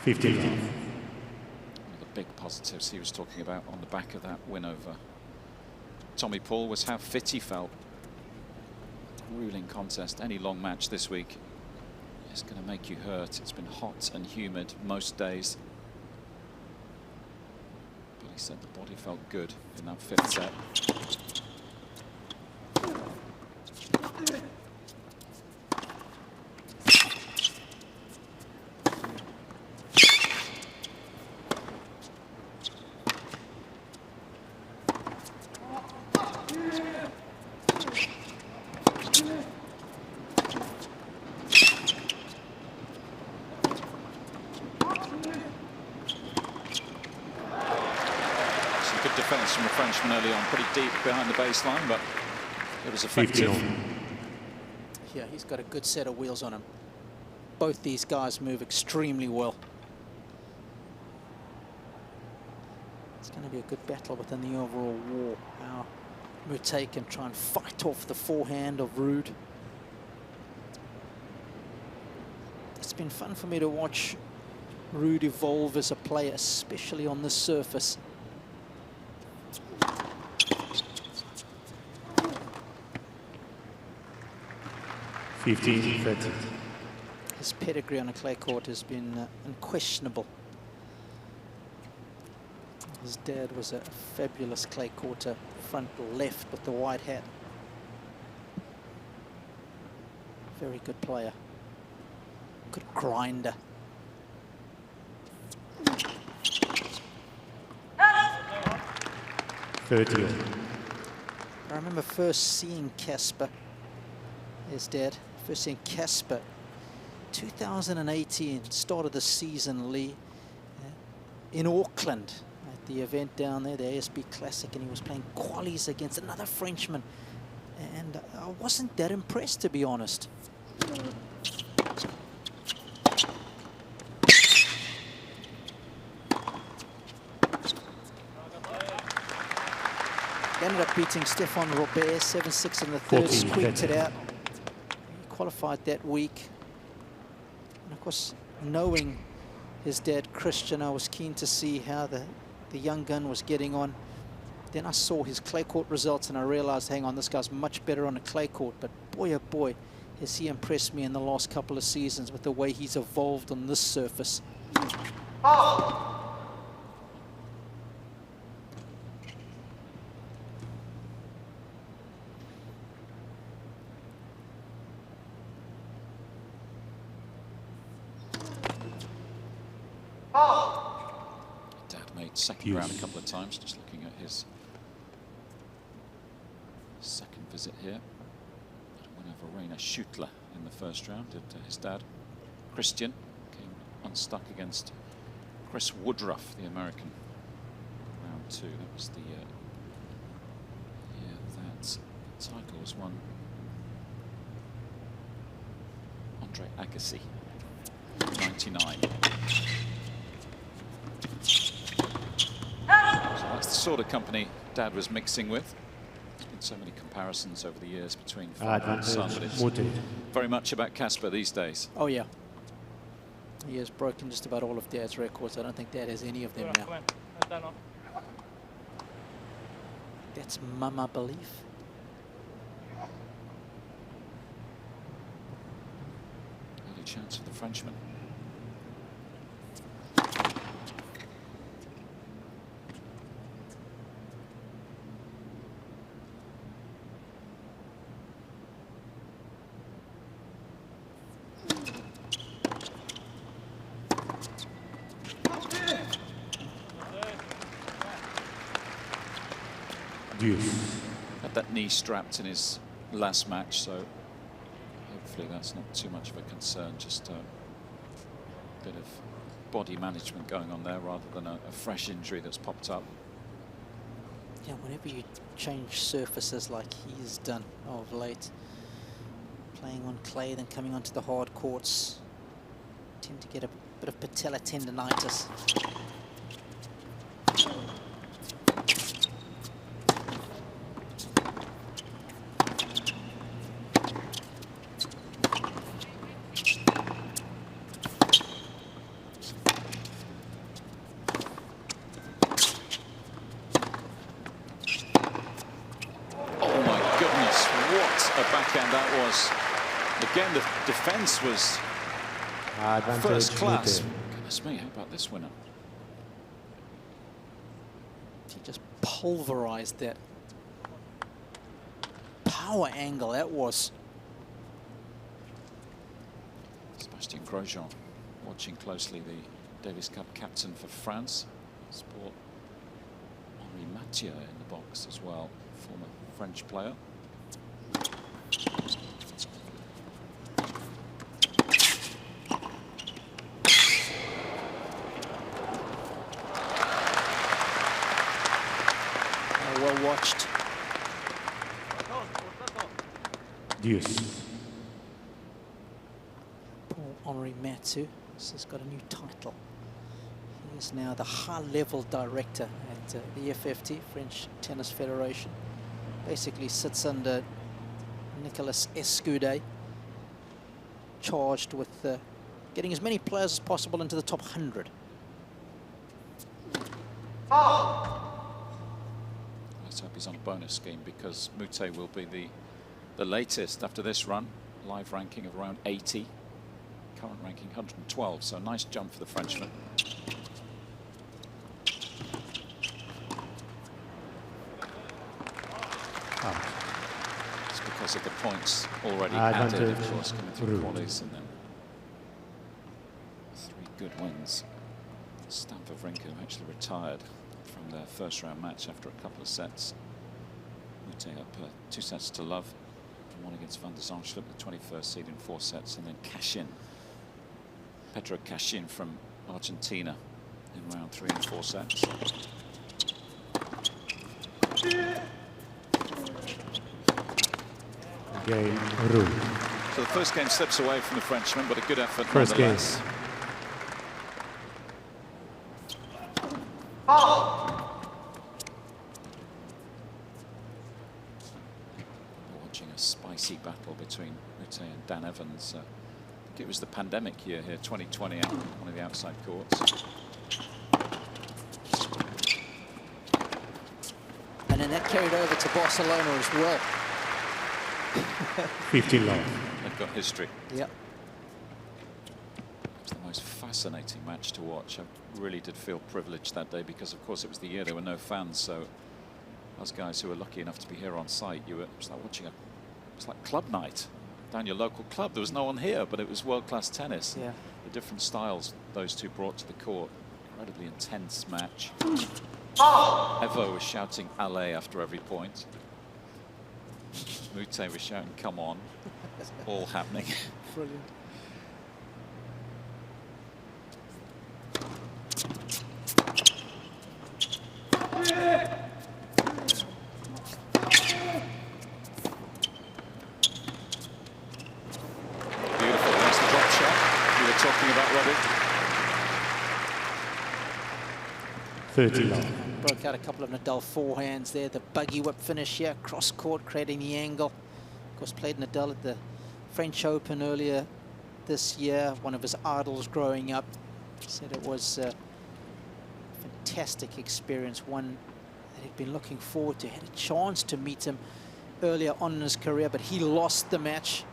15. One of the big positives he was talking about on the back of that win over Tommy Paul was how fit he felt. Grueling contest, any long match this week is going to make you hurt. It's been hot and humid most days. But he said the body felt good in that 5th set. Defense from the Frenchman early on, pretty deep behind the baseline, but it was effective. 15. Yeah, he's got a good set of wheels on him. Both these guys move extremely well. It's going to be a good battle within the overall war. Now, Moutet can try and fight off the forehand of Ruud. It's been fun for me to watch Ruud evolve as a player, especially on this surface. His pedigree on a clay court has been unquestionable. His dad was a fabulous clay courter, front left with the white hat. Very good player. Good grinder. I remember first seeing Casper, his dad, first seeing Casper 2018, start of the season, Lee, in Auckland at the event down there, the ASB Classic, and he was playing qualies against another Frenchman, and I wasn't that impressed, to be honest. He ended up beating Stefan Robert 7-6 in the third, squeaked it out. He qualified that week. And of course, knowing his dad Christian, I was keen to see how the young gun was getting on. Then I saw his clay court results and I realized, hang on, this guy's much better on a clay court. But boy, oh boy, has he impressed me in the last couple of seasons with the way he's evolved on this surface. Oh. Dad made second round a couple of times, just looking at his second visit here. Win over Rainer Schüttler in the first round, did his dad. Christian came unstuck against Chris Woodruff, the American, round 2. That was the year that title was won. Andre Agassi, 99. So that's the sort of company Dad was mixing with. There's been so many comparisons over the years between father and son, but it's very much about Casper these days. Oh yeah. He has broken just about all of Dad's records. I don't think Dad has any of them now. That's Mama belief. Early chance for the Frenchman. Had that knee strapped in his last match, so hopefully that's not too much of a concern, just a bit of body management going on there rather than a fresh injury that's popped up. Yeah, whenever you change surfaces like he's done of late, playing on clay then coming onto the hard courts, tend to get a bit of patella tendonitis. backhand that was. Again, the defence was first class. Goodness me, how about this winner? He just pulverized that power angle. That was. Sebastian Grosjean watching closely, the Davis Cup captain for France. Sport Henri Mathieu in the box as well, former French player. Well watched. Deuce. Paul Henri Mathieu has got a new title. He is now the high-level director at the FFT, French Tennis Federation. Basically sits under Nicolas Escudé, charged with getting as many players as possible into the top 100. Let's hope he's on a bonus scheme, because Moutet will be the latest after this run. Live ranking of around 80. Current ranking 112, so a nice jump for the Frenchman. It's because of the points already added, of course, coming through qualies, and then 3 good wins. Stan Wawrinka actually retired from their first round match after a couple of sets. Moutet up 2 sets to love. 1 against Van der Zandschulp, the 21st seed in 4 sets, and then Cashin. Pedro Cashin from Argentina in round 3 and 4 sets. Game Ruud. So the first game slips away from the Frenchman, but a good effort First nonetheless. game. We're watching a spicy battle between Moutet and Dan Evans. I think it was the pandemic year here, 2020, out one of the outside courts. And then that carried over to Barcelona as well. 15 love. They've got history. Yep. It was the most fascinating match to watch. I really did feel privileged that day, because of course it was the year there were no fans, so us guys who were lucky enough to be here on site, it was like watching it's like club night down your local club. There was no one here, but it was world-class tennis. Yeah. The different styles those two brought to the court. Incredibly intense match. Evo was shouting "Allez" after every point. Moutet was shouting "Come on." All happening. Brilliant. Beautiful. That's the drop shot we were talking about, Robbie. 30 love. Broke out a couple of Nadal forehands there. The buggy whip finish here, cross court, creating the angle. Of course, played Nadal at the French Open earlier this year. One of his idols growing up. Said it was a fantastic experience, one that he'd been looking forward to. Had a chance to meet him earlier on in his career, but he lost the match.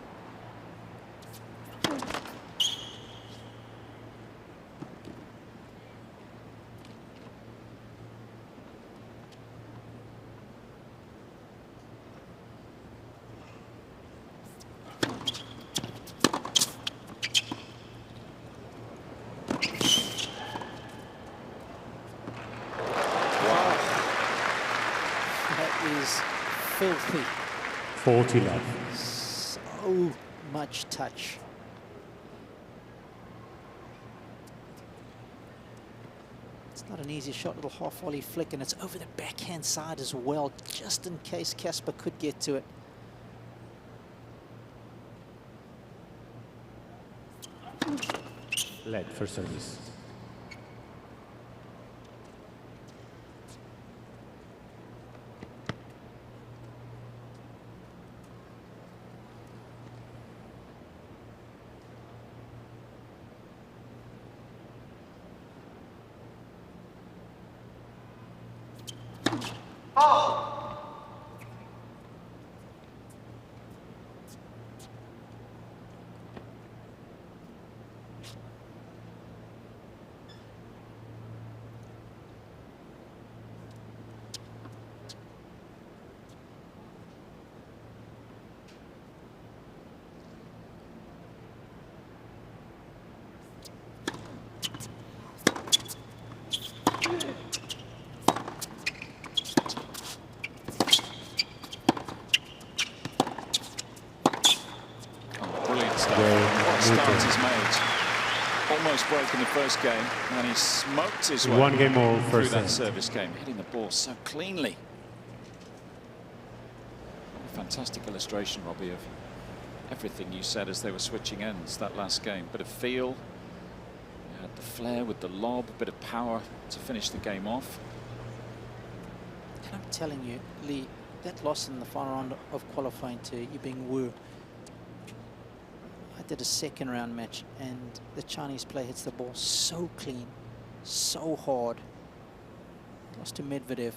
Filthy. 40 love. So much touch. It's not an easy shot, little half volley flick, and it's over the backhand side as well, just in case Casper could get to it. Led for service. break in the first game, and he smoked his way 1 game all through first that set. service game, hitting the ball so cleanly. A fantastic illustration, Robbie, of everything you said as they were switching ends that last game. Bit of feel, you had the flair with the lob, a bit of power to finish the game off. And I'm telling you, Lee, that loss in the final round of qualifying to Yibing Wu, I did a second round match and the Chinese player hits the ball so clean, so hard. Lost to Medvedev.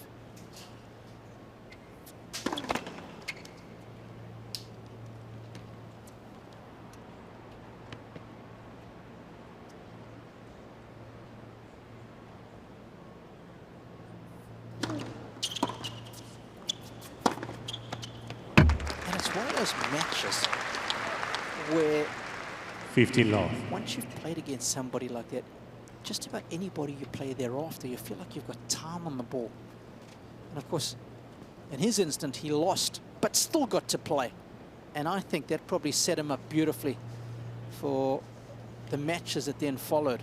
And it's one of those matches where 15 love. once you've played against somebody like that, just about anybody you play thereafter, you feel like you've got time on the ball. And of course, in his instant, he lost, but still got to play. And I think that probably set him up beautifully for the matches that then followed.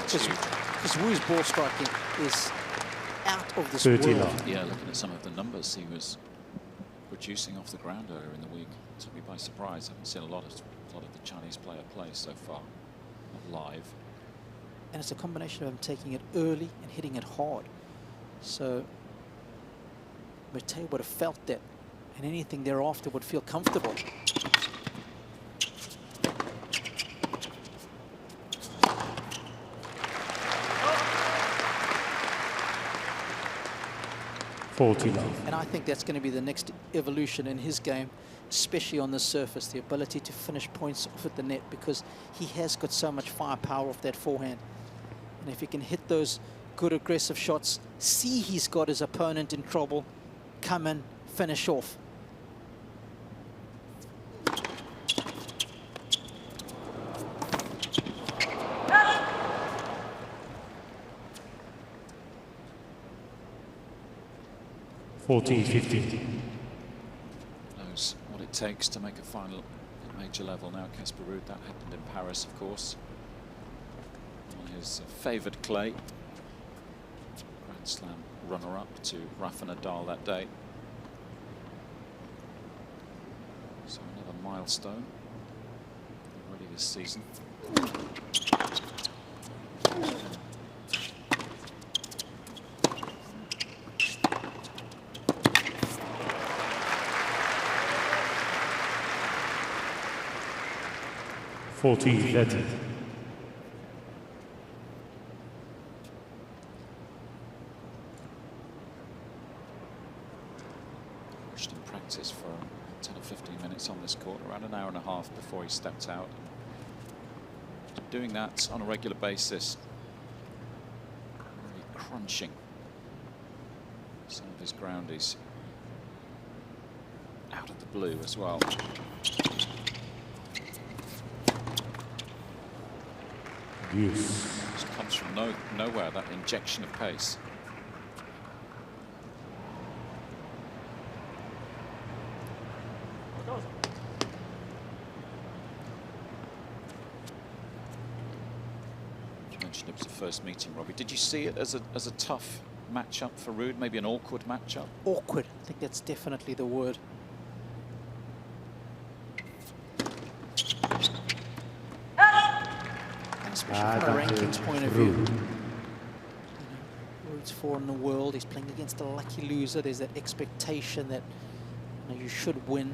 Because Wu's ball striking is out of this 30 world. love. Yeah, looking at some of the numbers he was producing off the ground earlier in the week, took me by surprise. I haven't seen a lot of the Chinese player play so far, not live. And it's a combination of him taking it early and hitting it hard. So Moutet would have felt that, and anything thereafter would feel comfortable. And I think that's going to be the next evolution in his game, especially on the surface, the ability to finish points off at the net, because he has got so much firepower off that forehand. And if he can hit those good aggressive shots, see he's got his opponent in trouble, come in, finish off. Knows what it takes to make a final at major level now. Casper Ruud, that happened in Paris, of course, on his favoured clay. Grand Slam runner-up to Rafa Nadal that day. So another milestone already this season. Watched him practice for 10 or 15 minutes on this court, around an hour and a half before he stepped out. Doing that on a regular basis, really crunching some of his groundies out of the blue as well. Just comes from nowhere, that injection of pace. You mentioned it was the first meeting, Robbie. Did you see it as a tough matchup for Ruud, maybe an awkward matchup? Awkward, I think that's definitely the word. Especially from a rankings point of view. Ruud's 4 in the world. He's playing against a lucky loser. There's that expectation that you should win.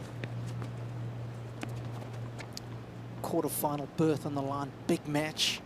Quarter-final berth on the line. Big match.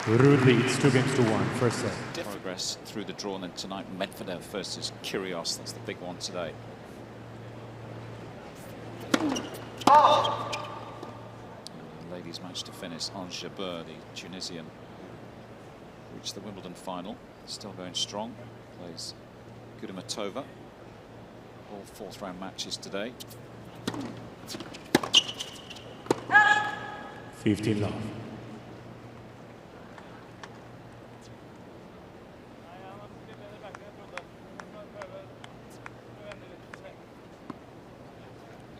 Ruud leads 2-1, first set. Progress through the draw, and then tonight Medvedev versus Kyrgios. That's the big one today. The ladies' match managed to finish on Jabeur, the Tunisian, reached the Wimbledon final. Still going strong. Plays Kudermetova. All fourth round matches today. 15 love.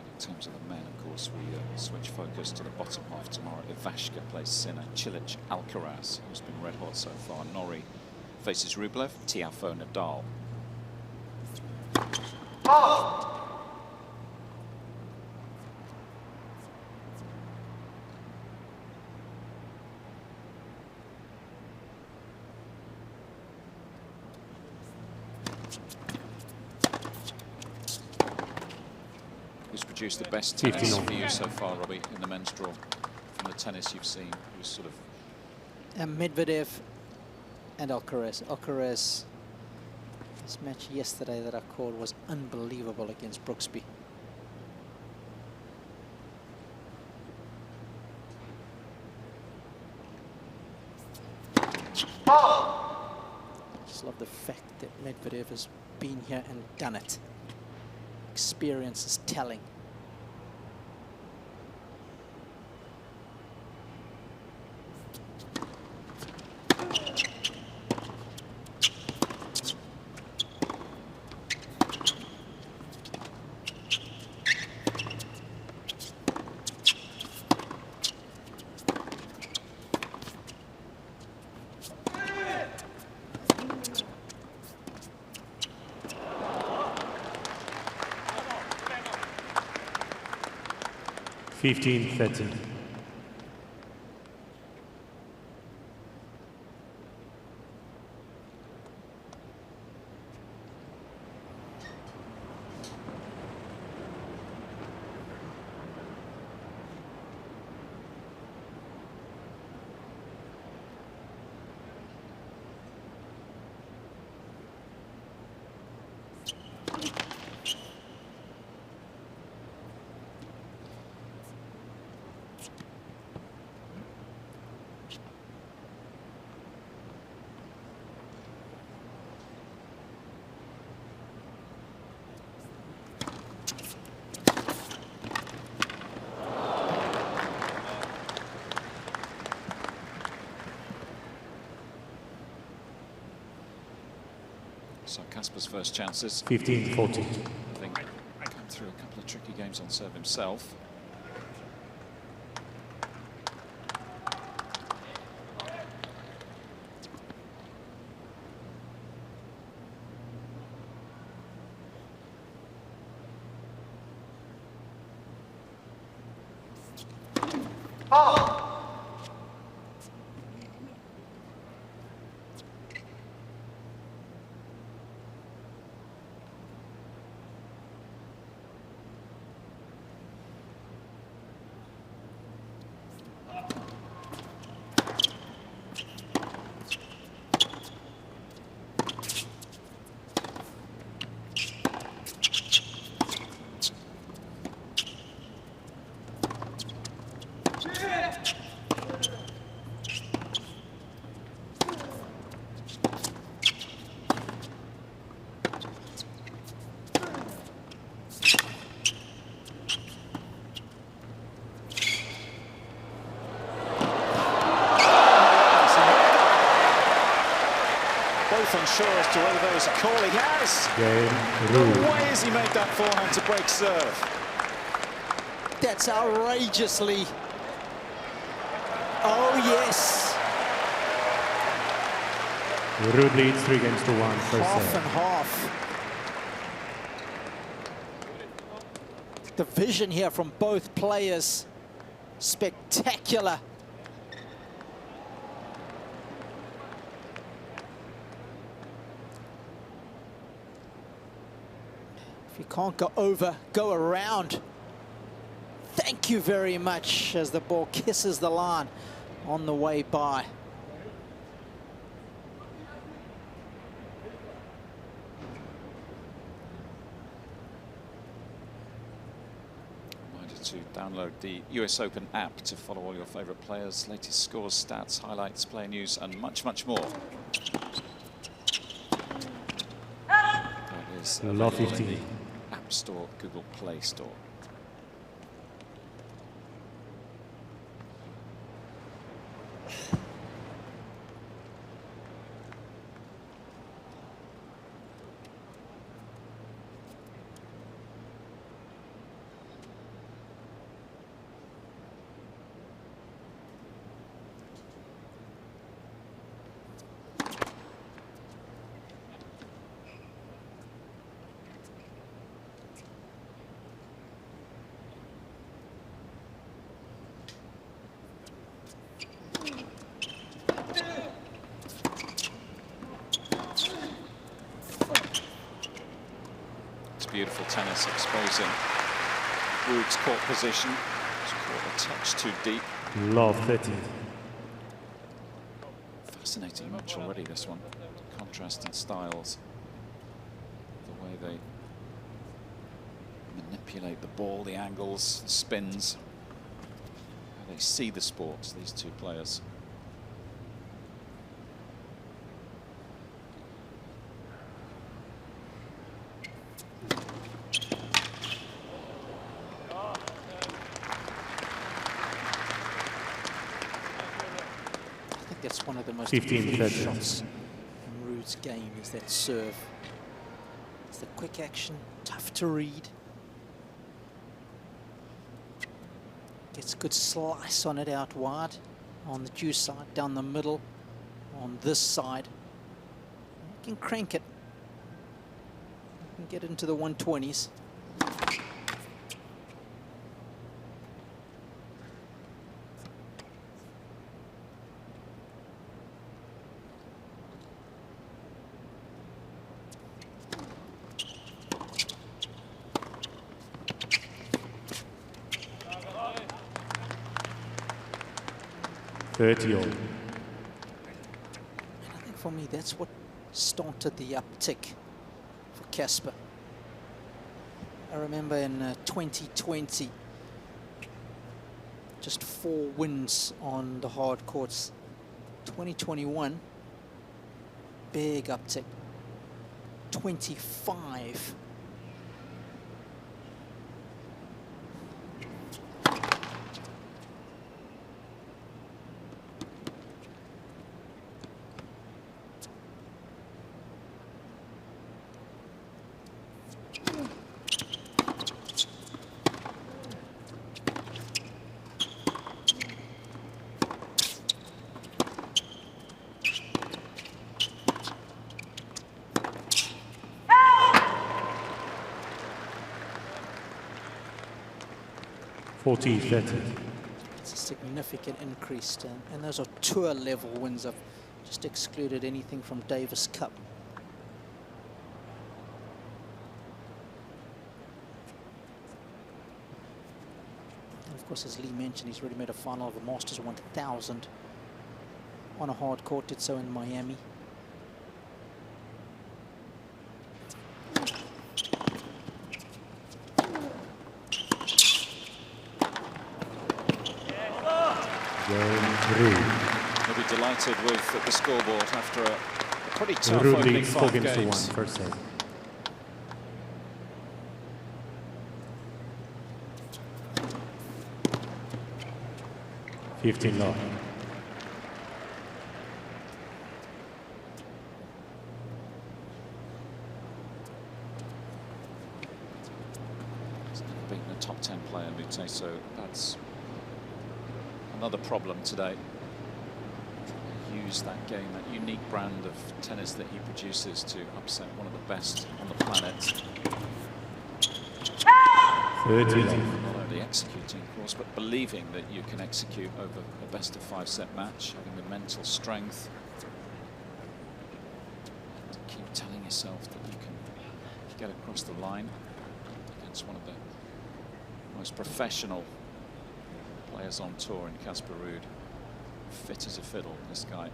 In terms of the men, of course, we switch focus to the bottom half tomorrow. Ivashka plays Sinner, Cilic, Alcaraz, who's been red hot so far. Norrie faces Rublev, Tiafoe, Nadal. Who's produced the best tennis for you so far, Robbie, in the men's draw? From the tennis you've seen, who's sort of... Medvedev and Alcaraz. Alcaraz, this match yesterday that I called was unbelievable against Brooksby. Just love the fact that Medvedev has been here and done it. Experience is telling. Fifteen, 13. So Casper's first chances. 15, 14. I think come through a couple of tricky games on serve himself. Unsure as to whether there was a call. He has. The way has he made that forehand to break serve? That's outrageously. Oh yes. Ruud leads 3-1 first Half set. and half. The vision here from both players, spectacular. If you can't go over, go around. Thank you very much as the ball kisses the line on the way by. Reminded to download the US Open app to follow all your favourite players, latest scores, stats, highlights, player news, and much, much more. That is available in the App Store, Google Play Store. Beautiful tennis, exposing Ruud's court position. It's caught a touch too deep. Love 13. Fascinating match already, this one. Contrast in styles. The way they manipulate the ball, the angles, the spins. How they see the sports, these two players. That's one of the most 15 effective shots in Ruud's game, is that serve. It's the quick action, tough to read. Gets a good slice on it out wide, on the due side, down the middle, on this side. You can crank it. You can get into the 120s. All. And I think for me, that's what started the uptick for Casper. I remember in 2020, just 4 wins on the hard courts. 2021, big uptick, 25. It's a significant increase, and those are tour level wins. I've just excluded anything from Davis Cup. And of course, as Lee mentioned, he's already made a final of the Masters 1000 on a hard court, did so in Miami. He'll be delighted with the scoreboard after a pretty tough Ruud opening leads 4 5 games to games. 1, first set. $15 love. He's never beaten a top 10 player, Moutet, so that's another problem today. Use that game, that unique brand of tennis that he produces to upset one of the best on the planet. 30 Not only executing, of course, but believing that you can execute over a best of 5 set match, having the mental strength to keep telling yourself that you can get across the line against one of the most professional players on tour in Casper Ruud. Fit as a fiddle, this guy.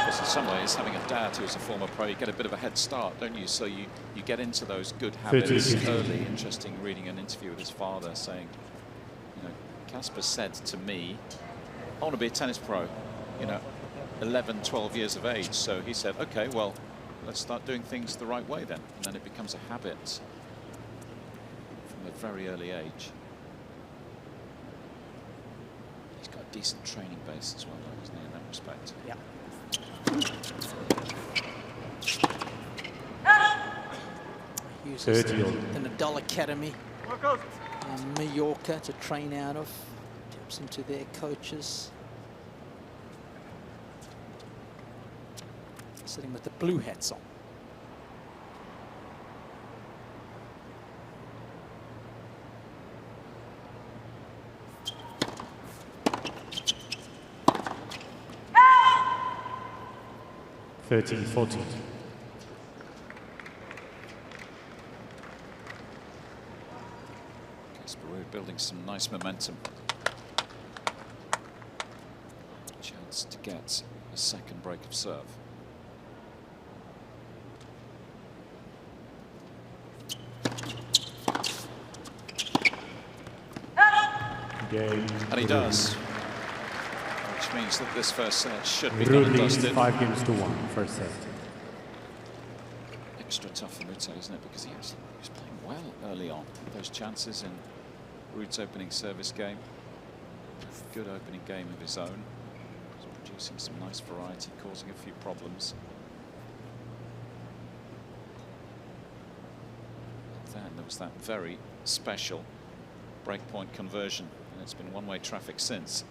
This is some ways, having a dad who's a former pro, you get a bit of a head start, don't you? So you get into those good habits early. Interesting reading an interview with his father saying, you know, Casper said to me, I want to be a tennis pro, you know, 11, 12 years of age. So he said, okay, well, let's start doing things the right way then. And then it becomes a habit from a very early age. He's got a decent training base as well, though, isn't he, in that respect? Yeah. Uses the Nadal Academy in Mallorca to train out of. Taps into their coaches. Sitting with the blue hats on. Casper Ruud building some nice momentum. Chance to get a second break of serve. And he does. Which means that this first set should be done and dusted. 5 games to 1, first set. Extra tough for Moutet, isn't it? Because he was playing well early on. Those chances in Ruud's opening service game. A good opening game of his own. He's producing some nice variety, causing a few problems. And then there was that very special breakpoint conversion, and it's been one-way traffic since.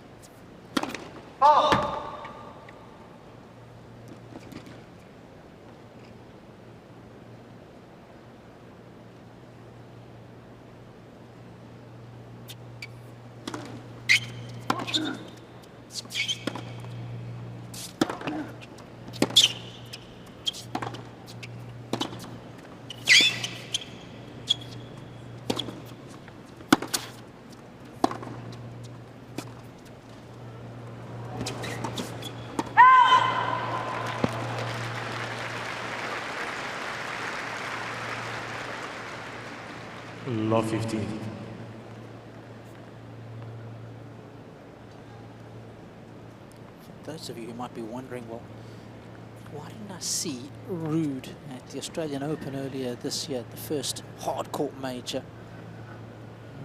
Law 15. For those of you who might be wondering, well, why didn't I see Ruud at the Australian Open earlier this year, the first hard court major?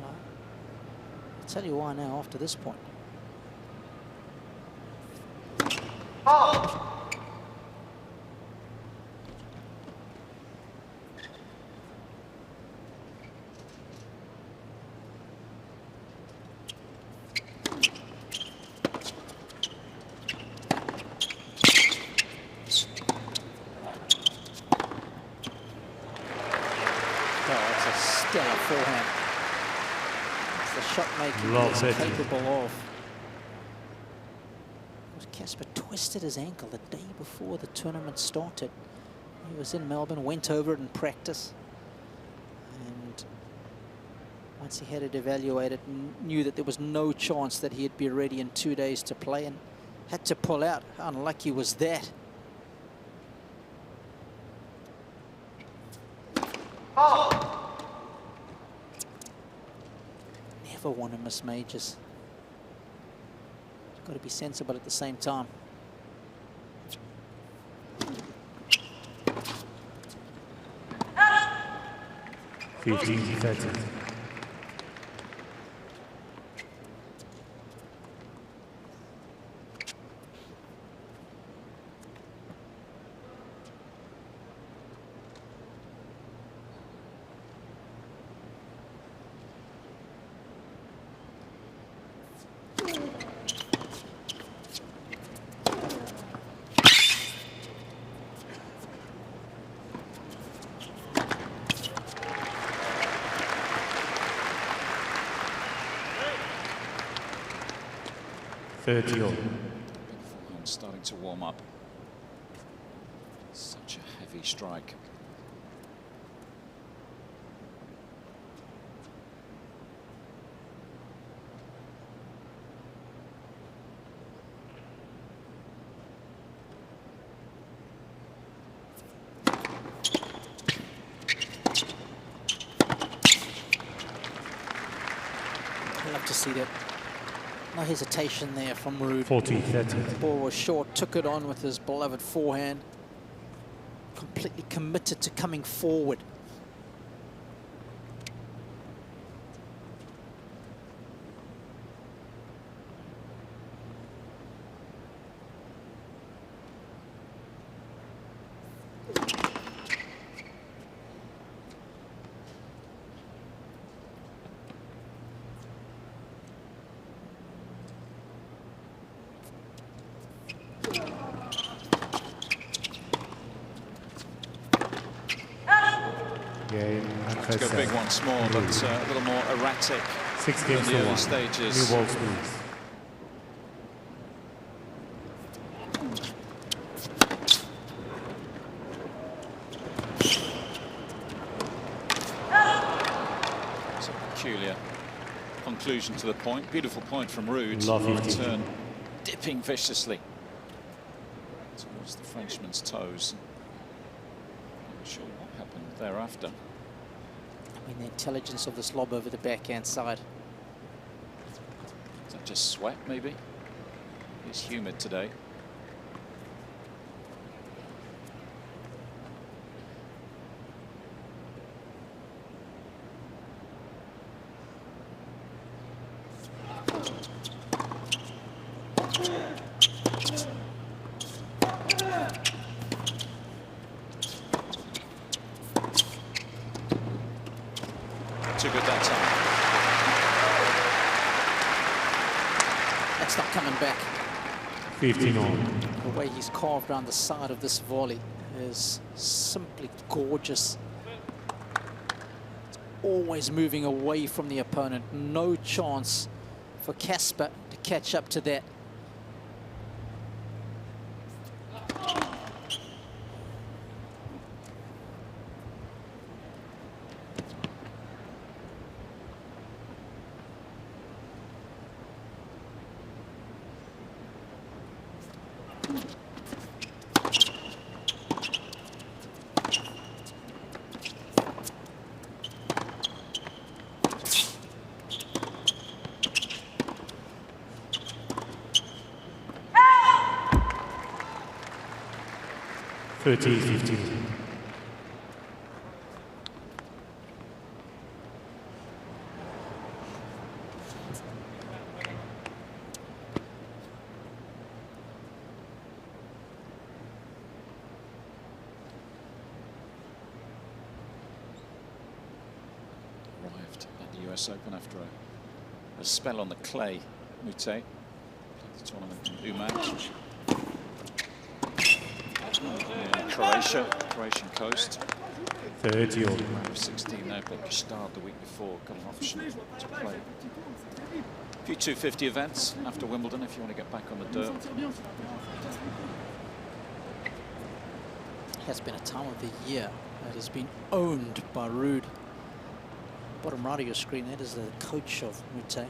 Well, I'll tell you why now after this point. Stellar forehand. It's the shot making he's capable of. Casper twisted his ankle the day before the tournament started. He was in Melbourne, went over it in practice, and once he had it evaluated, knew that there was no chance that he'd be ready in 2 days to play, and had to pull out. How unlucky was that? Never want to miss majors. Got to be sensible at the same time. $15-30. Starting to warm up. Such a heavy strike. see that. No hesitation there from Ruud. 40-30. The ball was short, took it on with his beloved forehand. Completely committed to coming forward. Let's go big once more, but a little more erratic 6 in games the to early 1. stages. New balls, please. It's a peculiar conclusion to the point. Beautiful point from Ruud. Lovely Turn, dipping viciously towards the Frenchman's toes. Not sure what happened thereafter. I mean, the intelligence of this lob over the backhand side. Is that just sweat, maybe? It's humid today. Too good that time. That's not coming back. 15 on. The way he's carved around the side of this volley is simply gorgeous. It's always moving away from the opponent. No chance for Casper to catch up to that. Thirty, 15. Arrived at the US Open after a spell on the clay. Moutet, the tournament in Umag. Croatian coast. 30 all. 16 there, but Gestad the week before got an option to play. A few 250 events after Wimbledon if you want to get back on the dirt. It has been a time of the year that has been owned by Ruud. Bottom right of your screen, that is the coach of Moutet,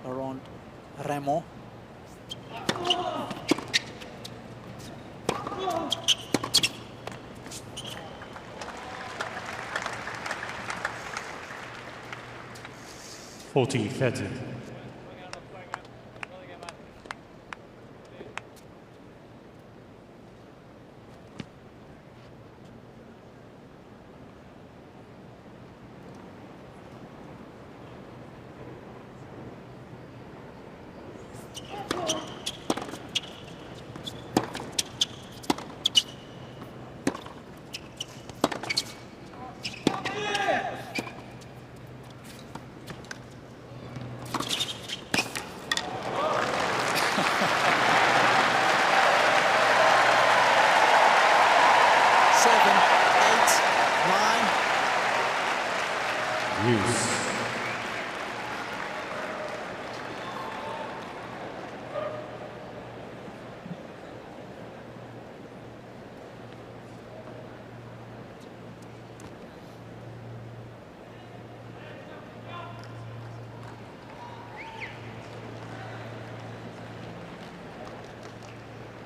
Laurent Raymond. Forty, 30.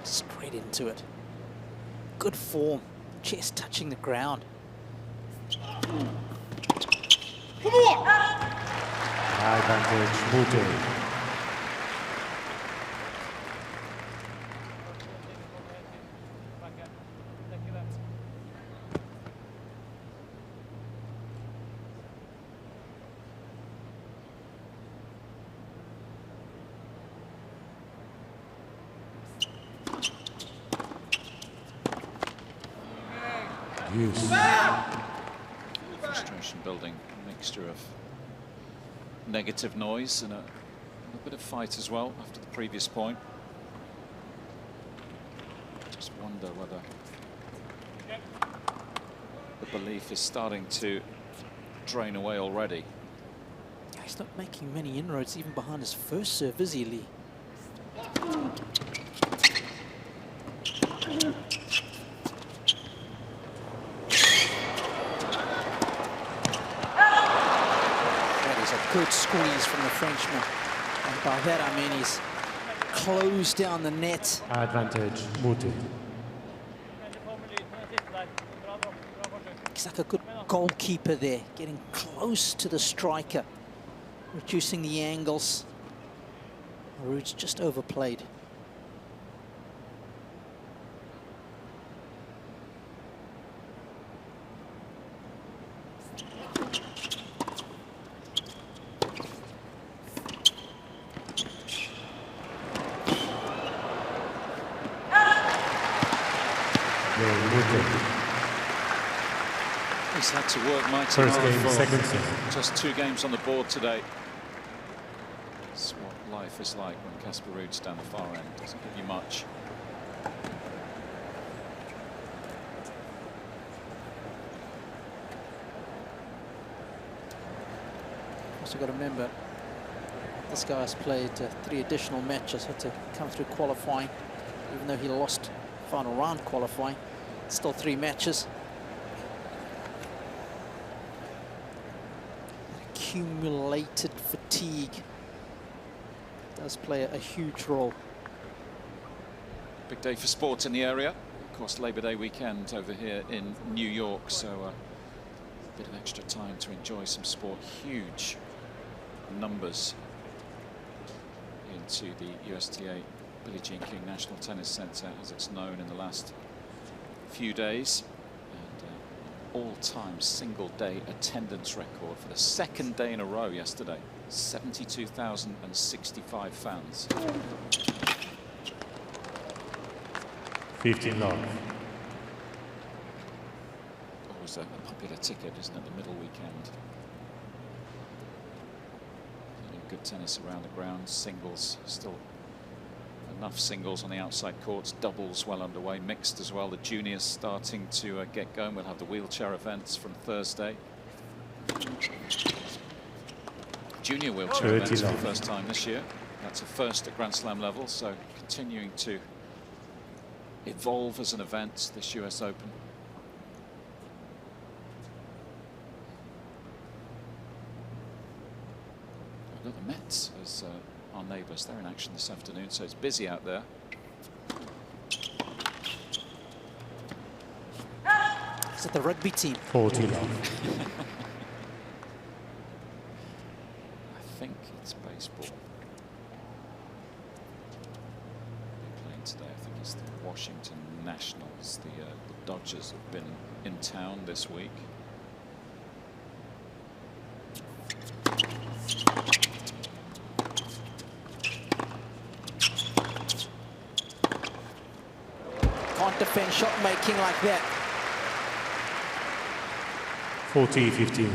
Straight into it. Good form, chest touching the ground. Advantage Moutet. Use. Frustration building, a mixture of negative noise and a bit of fight as well after the previous point. Just wonder whether the belief is starting to drain away already. He's not making many inroads even behind his first serve, is he, Lee? Good squeeze from the Frenchman, and by that I mean he's closed down the net. Advantage Moutet. He's like a good goalkeeper there, getting close to the striker, reducing the angles. Ruud's just overplayed. He's had to work mighty First hard game, for second set. just 2 games on the board today. That's what life is like when Casper Ruud's down the far end. Doesn't give you much. Also got to remember, this guy has played 3 additional matches, had to come through qualifying, even though he lost final round qualifying. Still 3 matches. Accumulated fatigue does play a huge role. Big day for sport in the area. Of course, Labor Day weekend over here in New York, so a bit of extra time to enjoy some sport. Huge numbers into the USTA Billie Jean King National Tennis Center, as it's known, in the last few days. All-time single-day attendance record for the 2nd day in a row yesterday. 72,065 fans. 15 love. Always a popular ticket, isn't it, the middle weekend? Good tennis around the ground. Singles, still enough singles on the outside courts. Doubles well underway. Mixed as well. The juniors starting to get going. We'll have the wheelchair events from Thursday. Junior wheelchair events for the first time this year. That's a first at Grand Slam level, so continuing to evolve as an event, this US Open. Look at the Mets as our neighbours. They're in action this afternoon, so it's busy out there. Is it the rugby team? 40 love. I think it's baseball. They're playing today. I think it's the Washington Nationals. The Dodgers have been in town this week. Can't defend shot making like that. 40-15.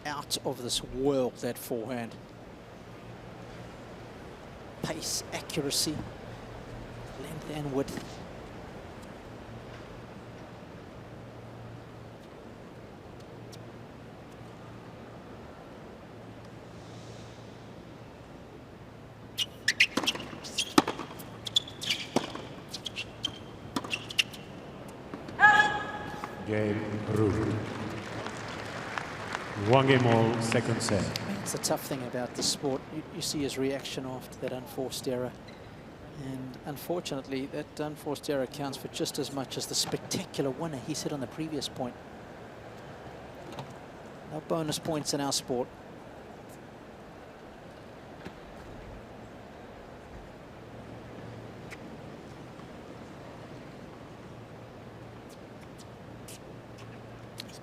Out of this world, that forehand. Pace, accuracy, length and width. Game Ruud. 1 game all, second set. It's a tough thing about the sport. You see his reaction after that unforced error. And unfortunately, that unforced error counts for just as much as the spectacular winner he said on the previous point. No bonus points in our sport.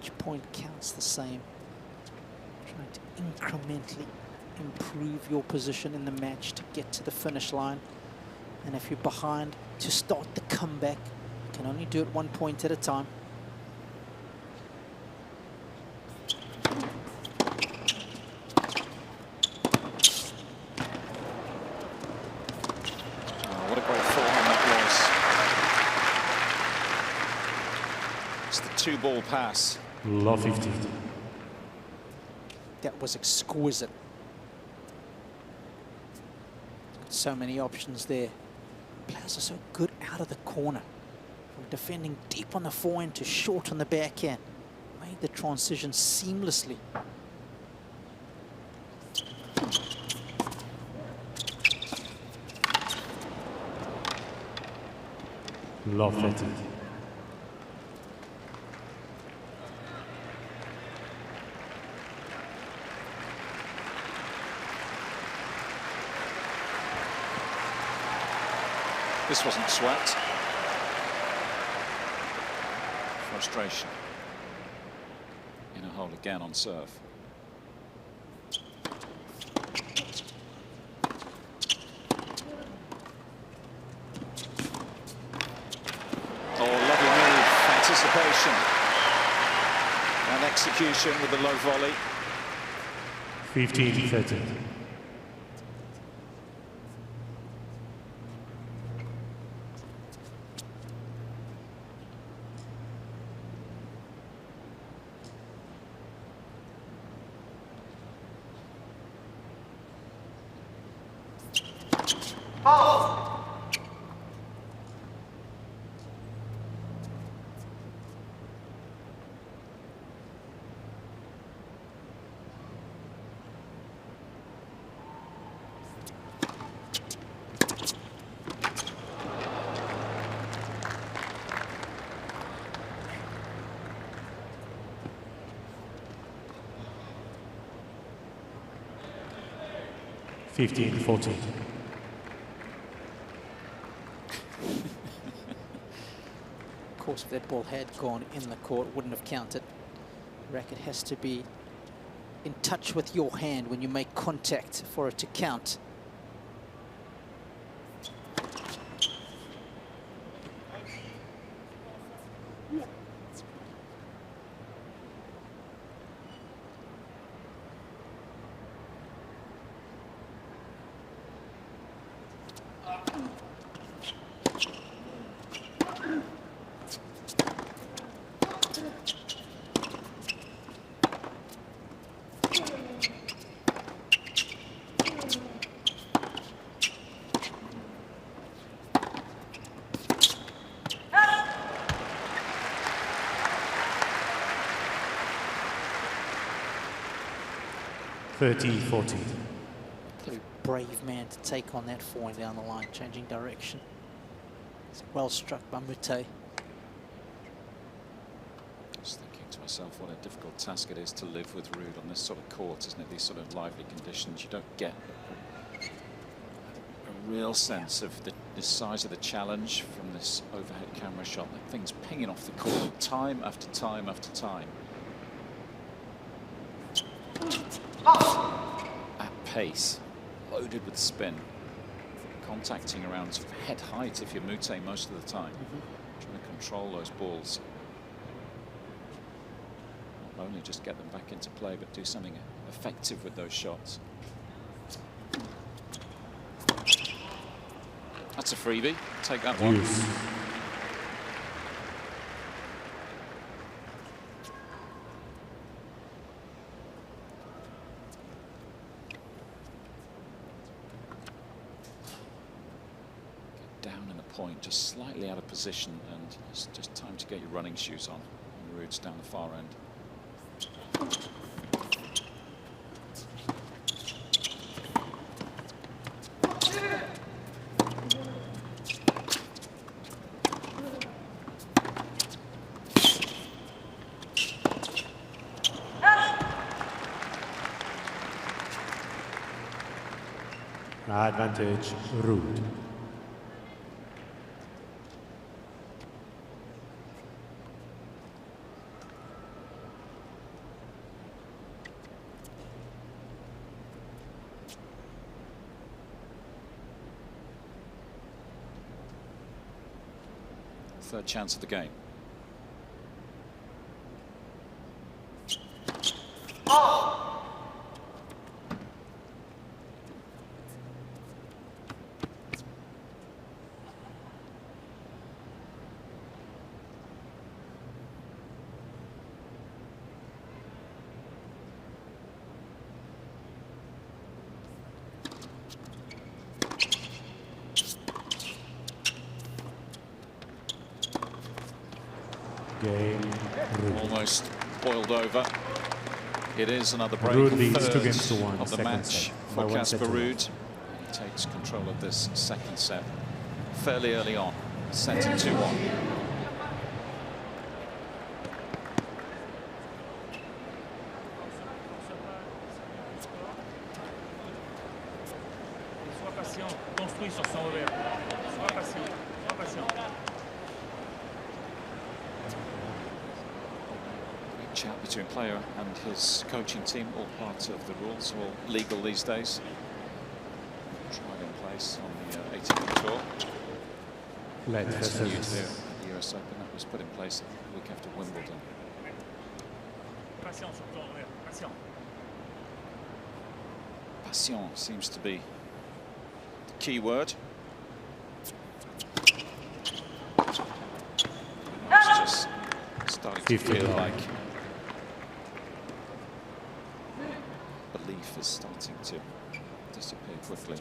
Each point counts the same. Trying to incrementally improve your position in the match to get to the finish line. And if you're behind, to start the comeback. You can only do it 1 point at a time. What a great forehand that was. It's the 2-ball pass. Love 50. That was exquisite. So many options there. Players are so good out of the corner. From defending deep on the forehand to short on the backhand. Made the transition seamlessly. Love 50. This wasn't sweat. Frustration. In a hole again on serve. Oh, lovely move. Anticipation. And execution with the low volley. 15-30. Of course, if that ball had gone in the court, it wouldn't have counted. The racket has to be in touch with your hand when you make contact for it to count. $30-40. Very brave man to take on that forehand down the line, changing direction. It's well struck by Moutet. Just thinking to myself what a difficult task it is to live with Ruud on this sort of court, isn't it? These sort of lively conditions. You don't get a real sense of the size of the challenge from this overhead camera shot. That thing's pinging off the court time after time after time. At pace, loaded with spin, contacting around sort of head height if you're Moutet most of the time. Trying to control those balls. Not only just get them back into play, but do something effective with those shots. That's a freebie. Take that one. Use. Down in the point, just slightly out of position, and it's just time to get your running shoes on. And Ruud's down the far end. Advantage, Ruud. Third chance of the game. Game, Ruud. Almost boiled over. It is another break. Ruud leads Third 2 games to 1. of the Second match set. for By 1 set Casper to 1. Ruud. He takes control of this second set fairly early on, set to 2-1. Chat between player and his coaching team, all part of the rules, all legal these days. Tried in place on the 18th tour. Let Continued here at the US Open. That was put in place the week after Wimbledon. Passion seems to be the key word. It's just starting to feel like belief is starting to disappear quickly.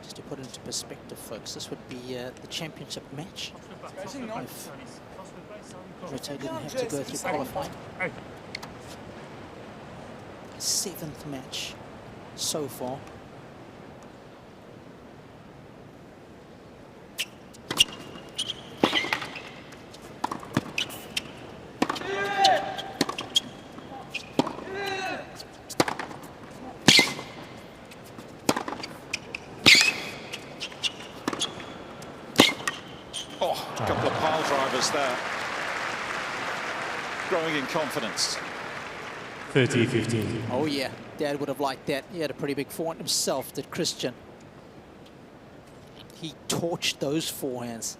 Just to put it into perspective, folks, this would be the championship match. If Moutet didn't have to go through qualifying. 7th match so far. A couple of pile drivers there. Growing in confidence. 30-15. Oh yeah, Dad would have liked that. He had a pretty big forehand himself, did Christian. He torched those forehands.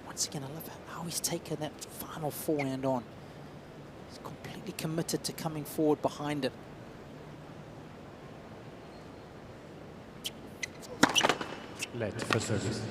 Once again, I love how he's taken that final forehand on. He's completely committed to coming forward behind it. Let for service.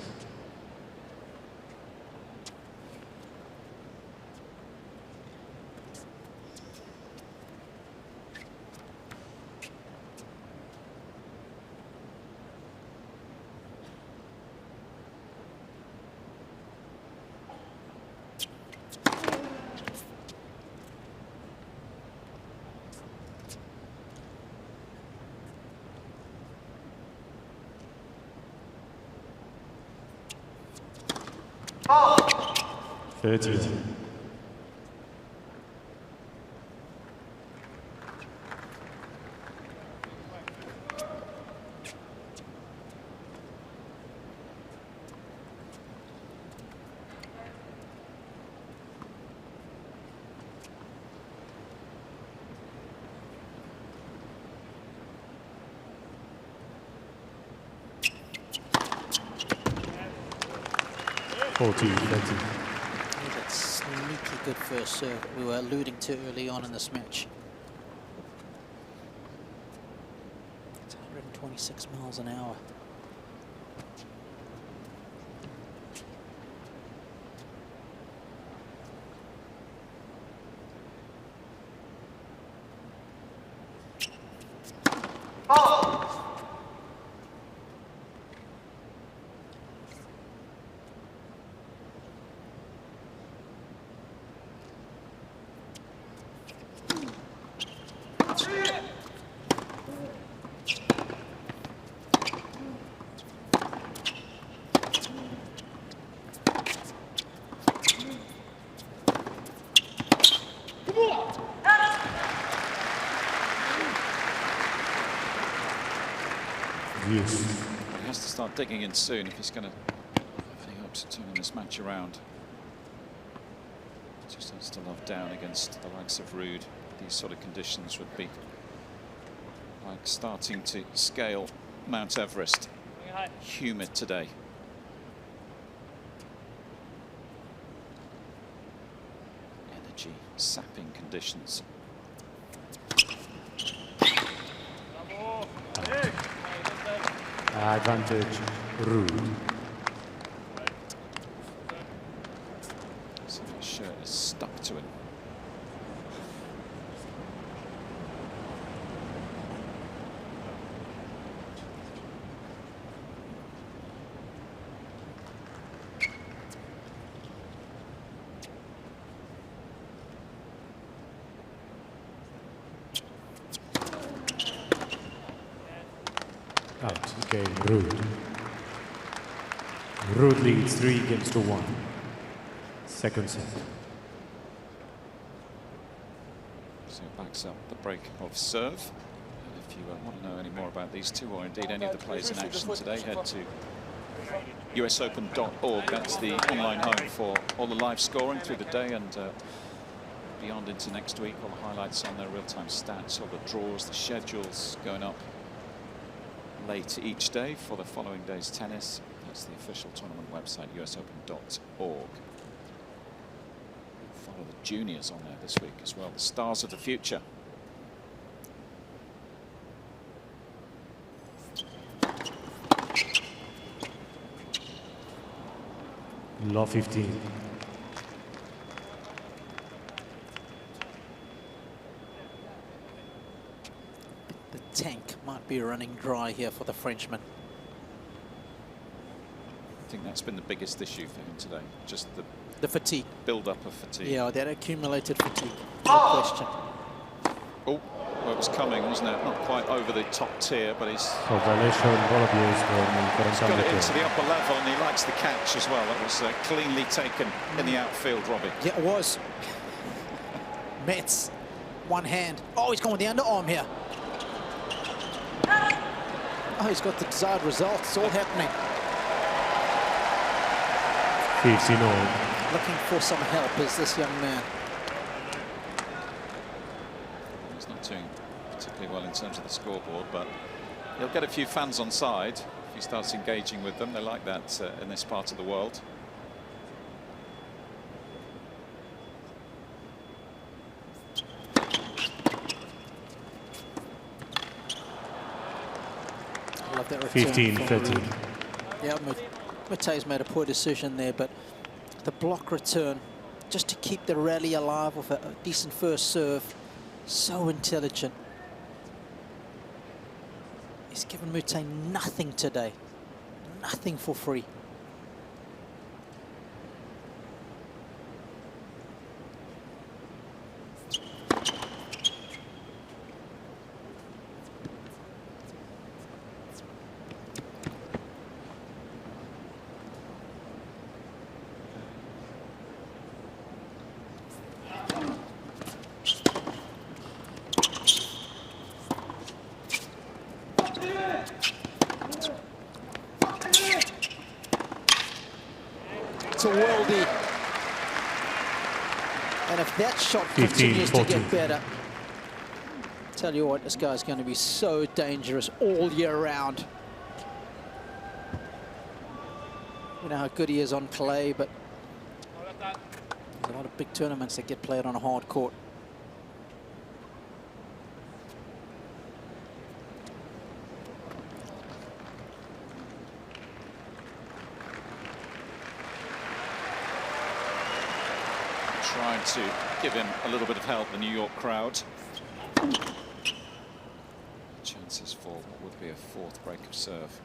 Oh. 30. That sneaky good first serve we were alluding to early on in this match. It's 126 miles an hour. Views. He has to start digging in soon if he's going to, if he hopes to turn this match around. Just has to love down against the likes of Ruud. These sort of conditions would be like starting to scale Mount Everest. Humid today. Energy sapping conditions. Advantage, Ruud. So his shirt is stuck to him. Out, okay, Ruud. Ruud leads 3-1. Second set. So it backs up the break of serve. And if you want to know any more about these two, or indeed any of the players in action today, head to usopen.org. That's the online home for all the live scoring through the day and beyond into next week. All the highlights on their real-time stats, all the draws, the schedules going up late each day for the following day's tennis. That's the official tournament website, usopen.org. Follow the juniors on there this week as well, the stars of the future. Law 15. The tank might be running dry here for the Frenchman. I think that's been the biggest issue for him today, just The fatigue. build-up of fatigue. Yeah, that accumulated fatigue, no question. Oh, well, it was coming, wasn't it? Not quite over the top tier, but he's So violation, ball abuse from Corentin got it Moutet. into the upper level, and he likes the catch as well. That was cleanly taken in the outfield, Robbie. Yeah, it was. Metz, one hand. Oh, he's going with the underarm here. Oh, he's got the desired result. It's all happening. 15-all. Looking for some help is this young man. He's not doing particularly well in terms of the scoreboard, but he'll get a few fans on side if he starts engaging with them. They like that in this part of the world. I love that return. 15-13. Yeah, Moutet's made a poor decision there, but the block return, just to keep the rally alive with a decent first serve, so intelligent. He's given Moutet nothing today, nothing for free. It's a worldie. And if that shot continues to get better, tell you what, this guy's going to be so dangerous all year round. You know how good he is on clay, but there's a lot of big tournaments that get played on a hard court. Trying to give him a little bit of help, the New York crowd. Chances for what would be a fourth break of serve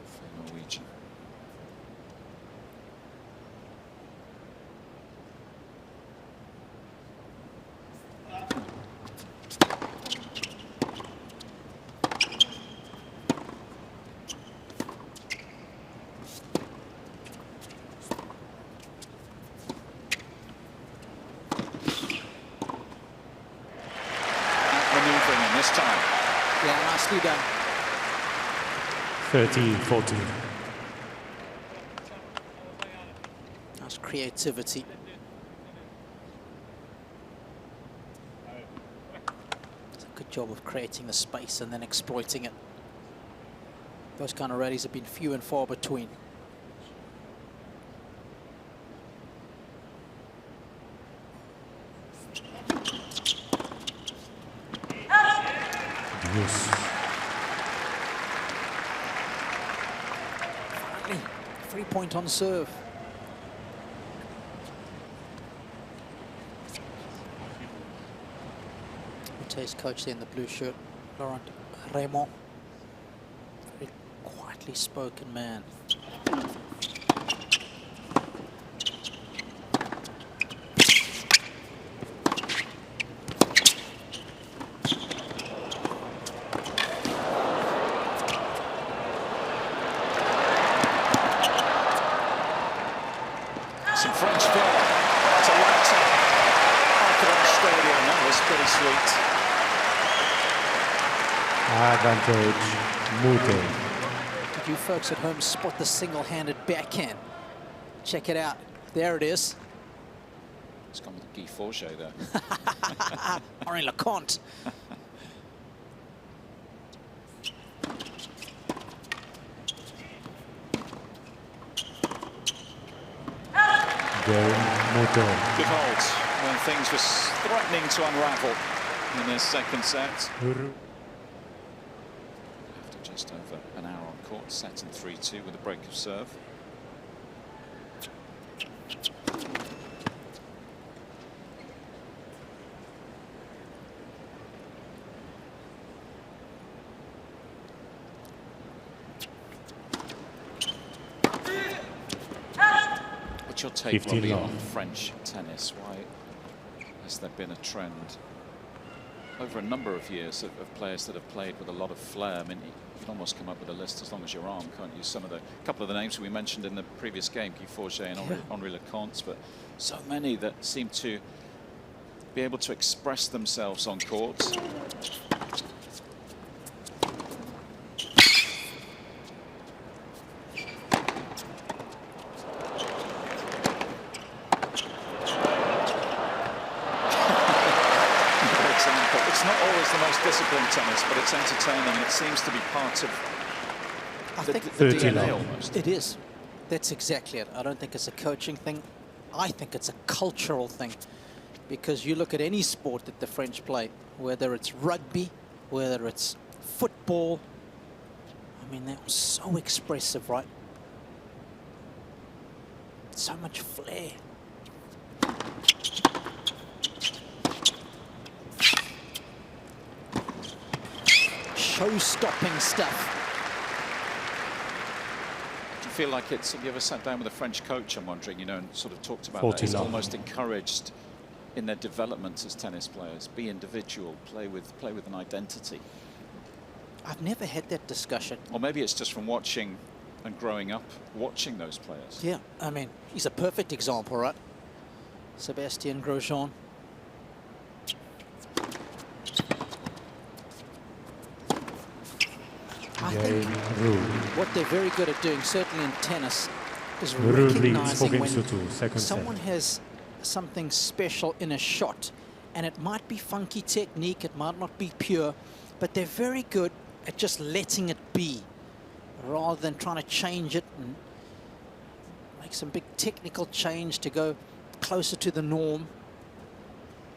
for Norwegian. This time. Yeah, nicely done. 30-40. Nice creativity. It's a good job of creating the space and then exploiting it. Those kind of rallies have been few and far between. Yes. Finally, 3-point on serve. Moutet's coach there in the blue shirt, Laurent Raymond. Very quietly spoken man. Some French flair to light up Alcaraz Stadium. That was pretty sweet. Advantage, Moutet. Did you folks at home spot the single-handed backhand? Check it out. There it is. It's gone with Guy Forget there. Henri Leconte. Moutet. Good hold when things were threatening to unravel in this second set. After just over an hour on court, set in 3-2 with a break of serve. What's your take, Robbie, on French tennis? Why has there been a trend over a number of years of players that have played with a lot of flair? I mean, you can almost come up with a list as long as your arm, can't you? Some of the couple of the names we mentioned in the previous game, Guy Forget and Henri Leconte, but so many that seem to be able to express themselves on courts. It's not always the most disciplined tennis, but it's entertaining, and it seems to be part of the DNA almost. It is. That's exactly it. I don't think it's a coaching thing. I think it's a cultural thing. Because you look at any sport that the French play, whether it's rugby, whether it's football, I mean, they're so expressive, right? So much flair. Show-stopping stuff. Do you feel like it's, have you ever sat down with a French coach, I'm wondering, you know, and sort of talked about that? It's almost encouraged in their development as tennis players, be individual, play with an identity. I've never had that discussion. Or maybe it's just from watching and growing up, watching those players. Yeah, I mean, he's a perfect example, right? Sébastien Grosjean. I think what they're very good at doing, certainly in tennis, is recognizing when someone has something special in a shot, and it might be funky technique, it might not be pure, but they're very good at just letting it be, rather than trying to change it and make some big technical change to go closer to the norm.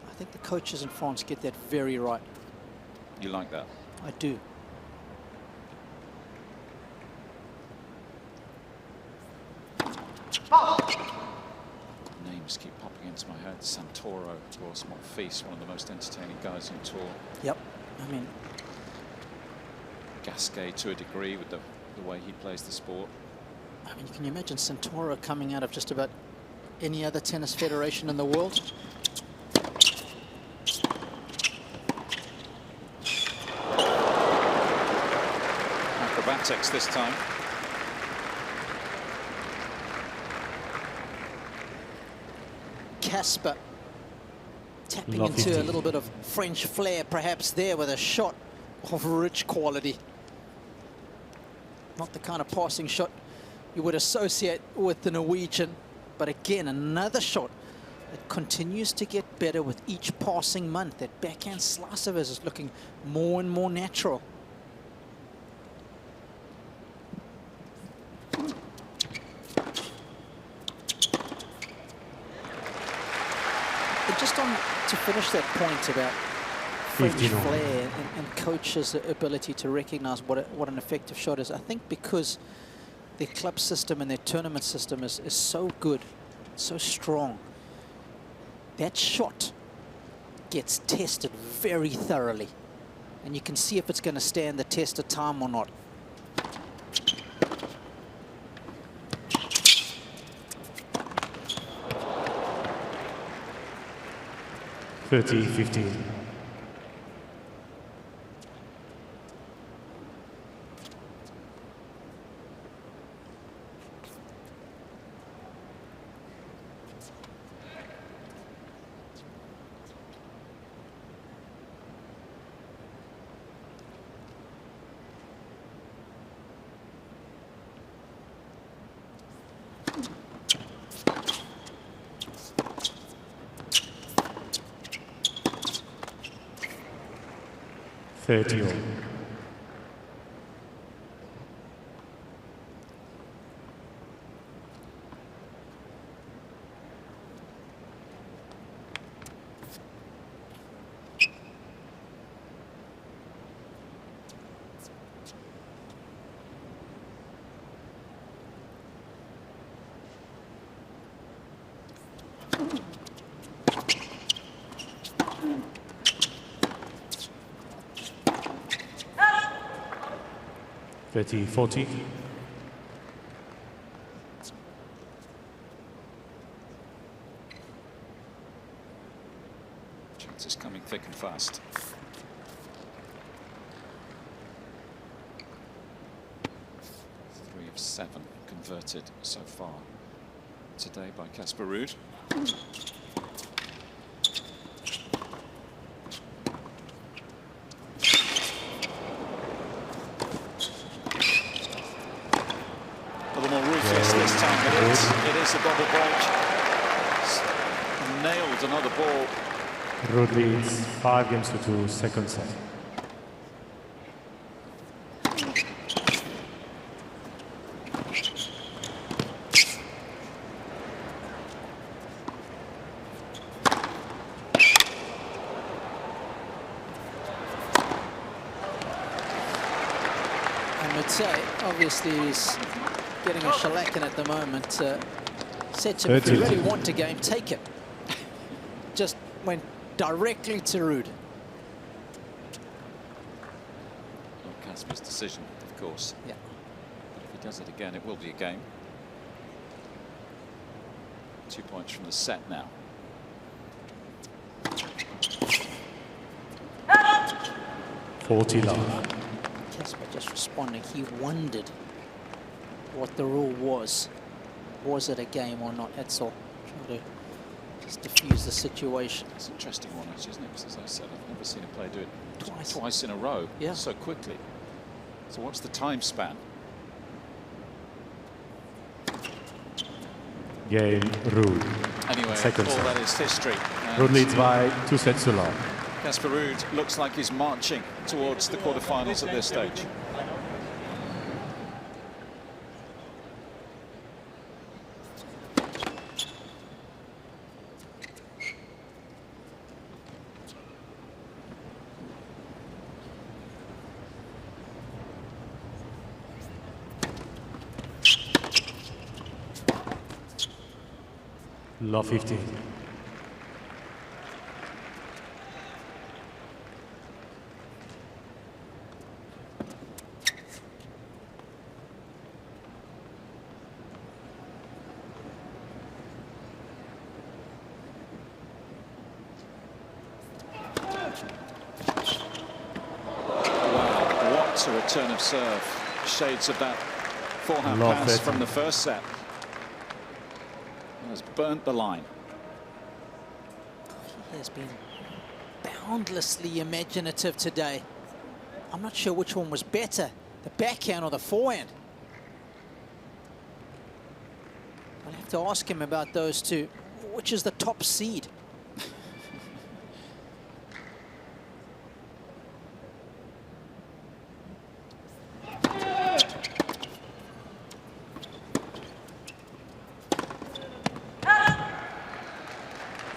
I think the coaches in France get that very right. You like that? I do. Names keep popping into my head. Santoro, of course, Monfils, one of the most entertaining guys on tour. Yep. I mean, Gasquet to a degree with the way he plays the sport. I mean, can you imagine Santoro coming out of just about any other tennis federation in the world? Acrobatics this time. Casper tapping into a little bit of French flair perhaps there with a shot of rich quality. Not the kind of passing shot you would associate with the Norwegian. But again, another shot that continues to get better with each passing month. That backhand slice of his is looking more and more natural. And just on to finish that point about French flair and coaches' ability to recognize what an effective shot is. I think because their club system and their tournament system is so good, so strong, that shot gets tested very thoroughly. And you can see if it's going to stand the test of time or not. (30-15). (30 all). (30-40). Chances coming thick and fast. Three of 7 converted so far today by Casper Ruud. This time it is a double break. Nailed another ball. Ruud leads 5-2, second set. And Moutet obviously is getting a shellacking at the moment. Said to him, if you really want a game, take it. Just went directly to Ruud. Well, Casper's decision, of course. Yeah. But if he does it again, it will be a game. 2 points from the set now. (40 love). Casper just responding. He wondered what the rule was. Was it a game or not? That's all. Trying to just diffuse the situation. It's an interesting one, actually, isn't it? Because as I said, I've never seen a player do it Twice in a row, yeah, so quickly. So what's the time span? Game Ruud. Anyway, Second all set. that is history. Ruud leads by 2 sets to love. Casper Ruud looks like he's marching towards the quarterfinals at this stage. Love 15. What a return of serve. Shades of that forehand Love pass 13. from the first set. Has burnt the line. He has been boundlessly imaginative today. I'm not sure which one was better, the backhand or the forehand. have to ask him about those two. Which is the top seed?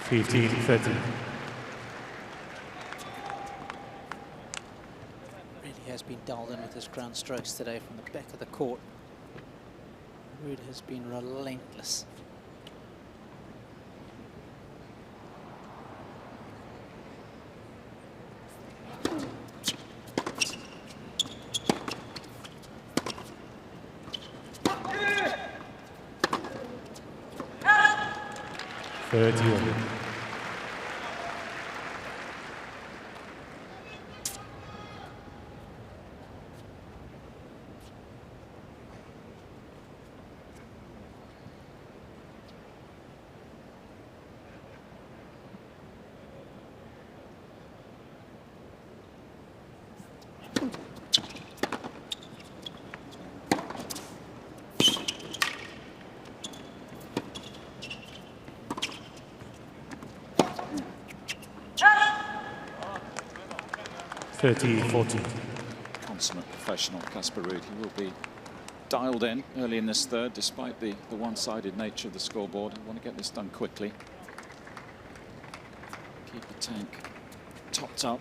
Fifteen, 30. Really has been dialed in with his ground strokes today from the back of the court. Ruud has been relentless. Consummate professional, Casper Ruud. He will be dialed in early in this third, despite the one-sided nature of the scoreboard. I want to get this done quickly. Keep the tank topped up.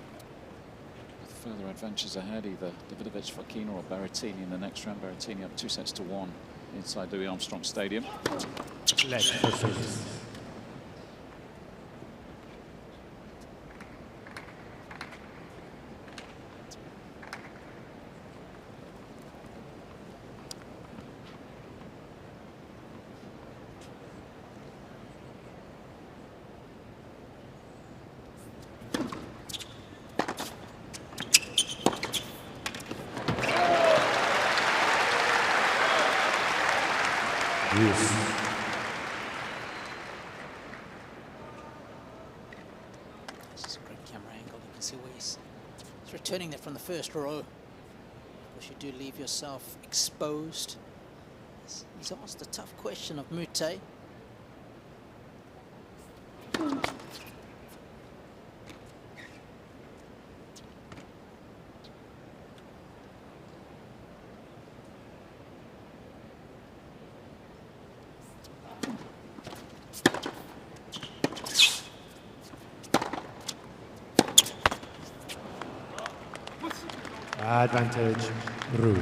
With further adventures ahead, either Davidovich, Fokina or Berrettini in the next round. Berrettini up 2-1 inside Louis Armstrong Stadium. This is a great camera angle. You can see where he's returning there from the first row. Of course, you do leave yourself exposed. He's asked a tough question of Moutet. Advantage, Ruud.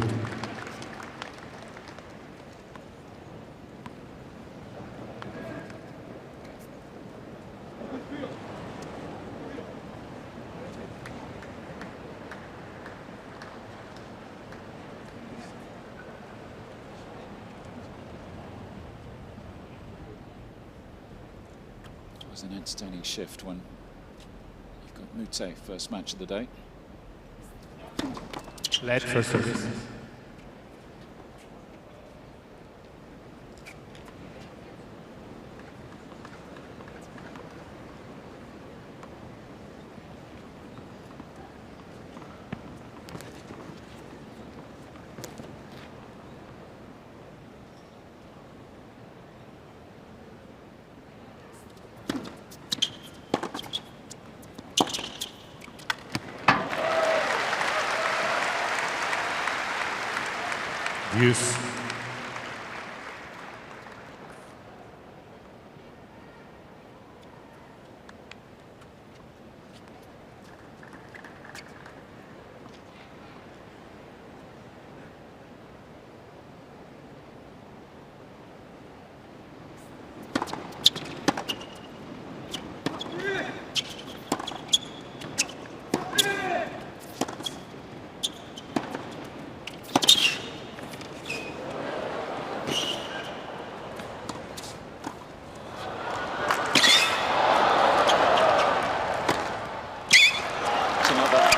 It was an entertaining shift when you've got Moutet, first match of the day. Led for service. Use.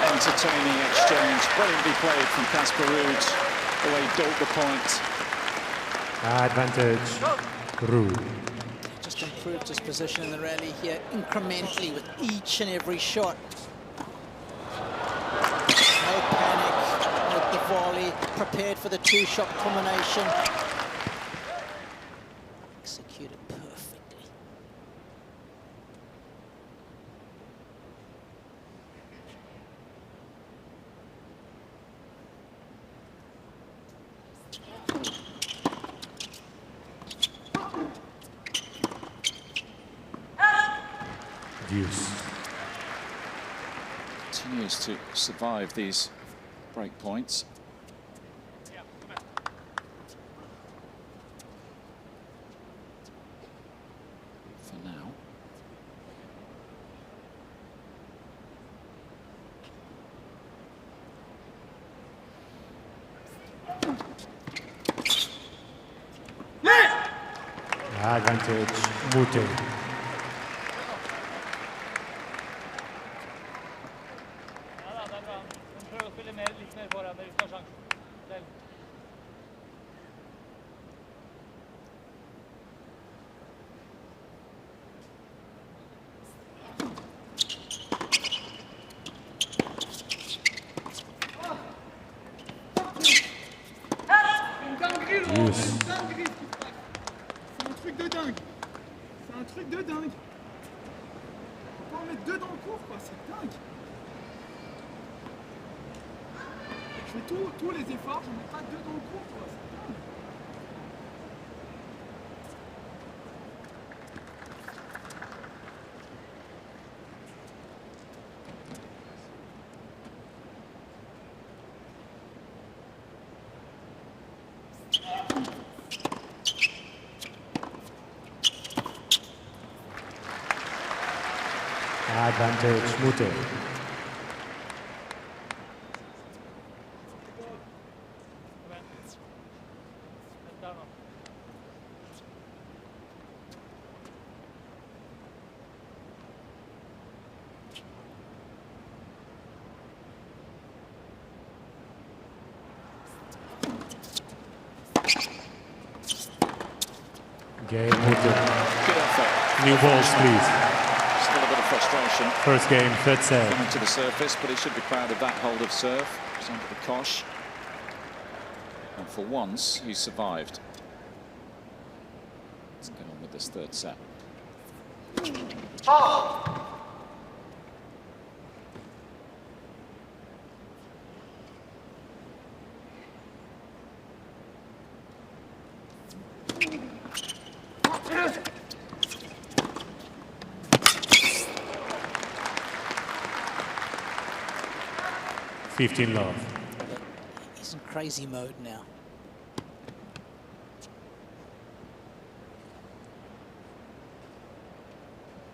Entertaining exchange, brilliantly played from Casper Ruud, the way he built the point. Advantage, Ruud. Just improved his position in the rally here incrementally with each and every shot. No panic with the volley, prepared for the two-shot combination. Executed Deuce. Continues to survive these break points. For now. Advantage, Moutet. Deuce. C'est un truc de dingue. C'est un truc de dingue. On peut en mettre deux dans le cours, quoi. C'est dingue. Je fais tous les efforts, je mets pas deux dans le cours, quoi. C'est dingue. Advantage, Moutet. Game, Moutet. Good effort. New balls, please. Still a bit of frustration First game, third set. coming to the surface, but he should be proud of that hold of serve. It's under the cosh. And for once, he survived. Let's get on with this third set. Fifteen love. He's in crazy mode now.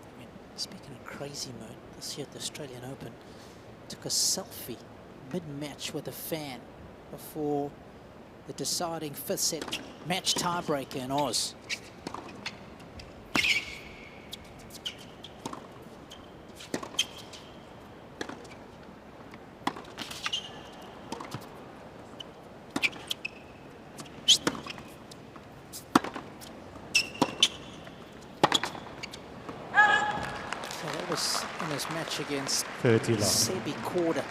I mean, speaking of crazy mode, this year at the Australian Open, took a selfie mid-match with a fan before the deciding fifth set match tiebreaker in Oz. In his match against 30 love. Sebi Korda.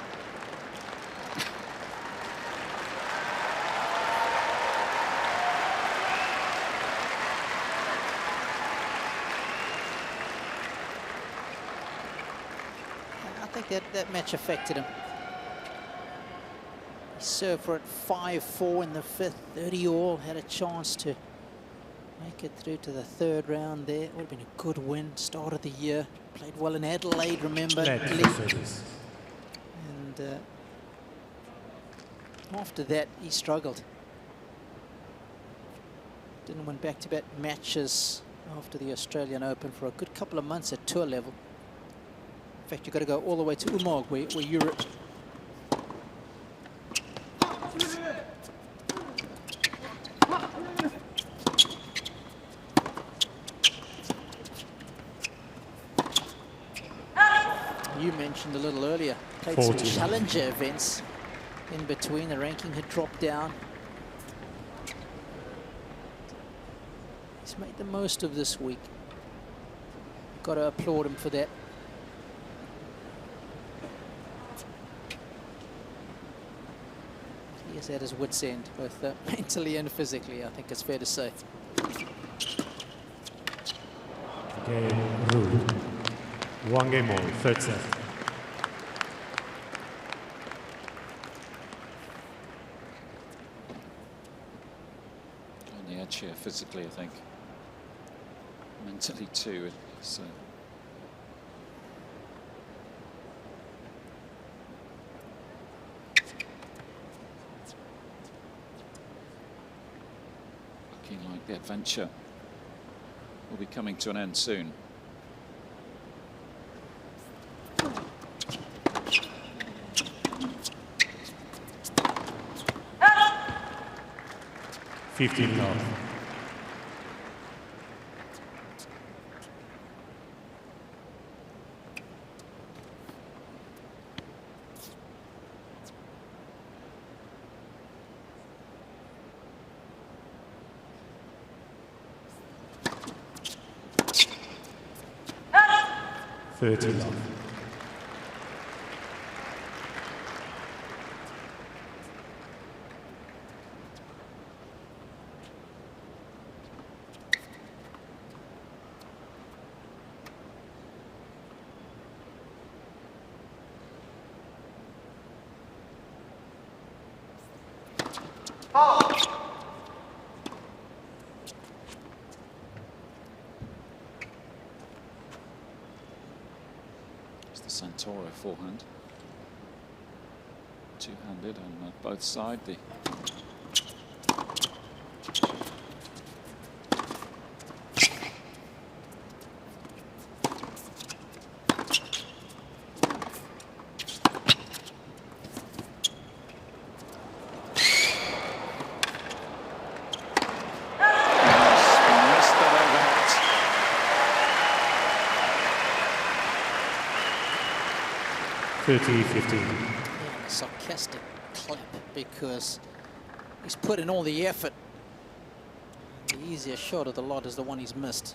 I think that match affected him. He served for it 5-4 in the fifth, 30 all, had a chance to make it through to the third round there. Would have been a good win, start of the year. Played well in Adelaide, remember? And after that, he struggled. Didn't win back-to-back matches after the Australian Open for a good couple of months at tour level. In fact, you've got to go all the way to Umag, where Europe. You mentioned a little earlier, played some challenger events in between. The ranking had dropped down. He's made the most of this week. Got to applaud him for that. He is at his wit's end, both mentally and physically, I think it's fair to say. Game, Ruud. One game all, third set. edge here physically, I think. Mentally too. It's, looking like the adventure will be coming to an end soon. love. Love. Santoro forehand, two-handed on both sides. The30-15. Yeah, a sarcastic clap because he's put in all the effort. The easier shot of the lot is the one he's missed.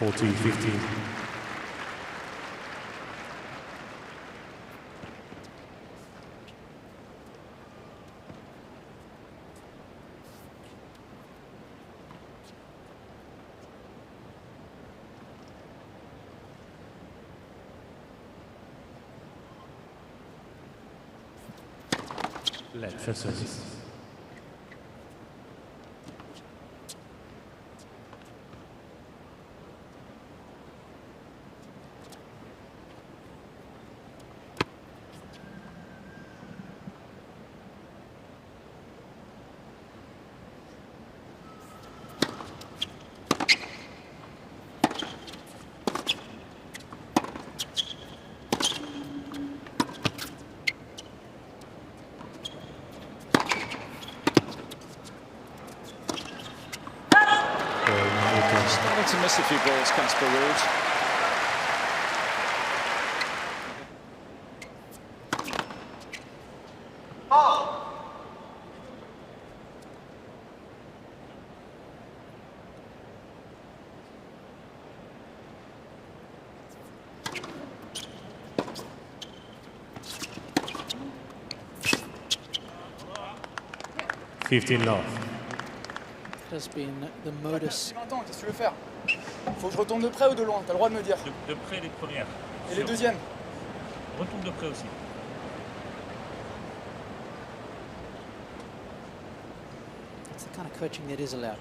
$14-15. Let for service. To miss a few balls, Casper Ruud. Love. Has been the modus. Qu'est-ce que tu veux faire? Faut que je retourne de près ou de loin? T'as le droit de me dire. De près les premières. Et les deuxièmes? Retourne de près aussi. That's the kind of coaching that is allowed.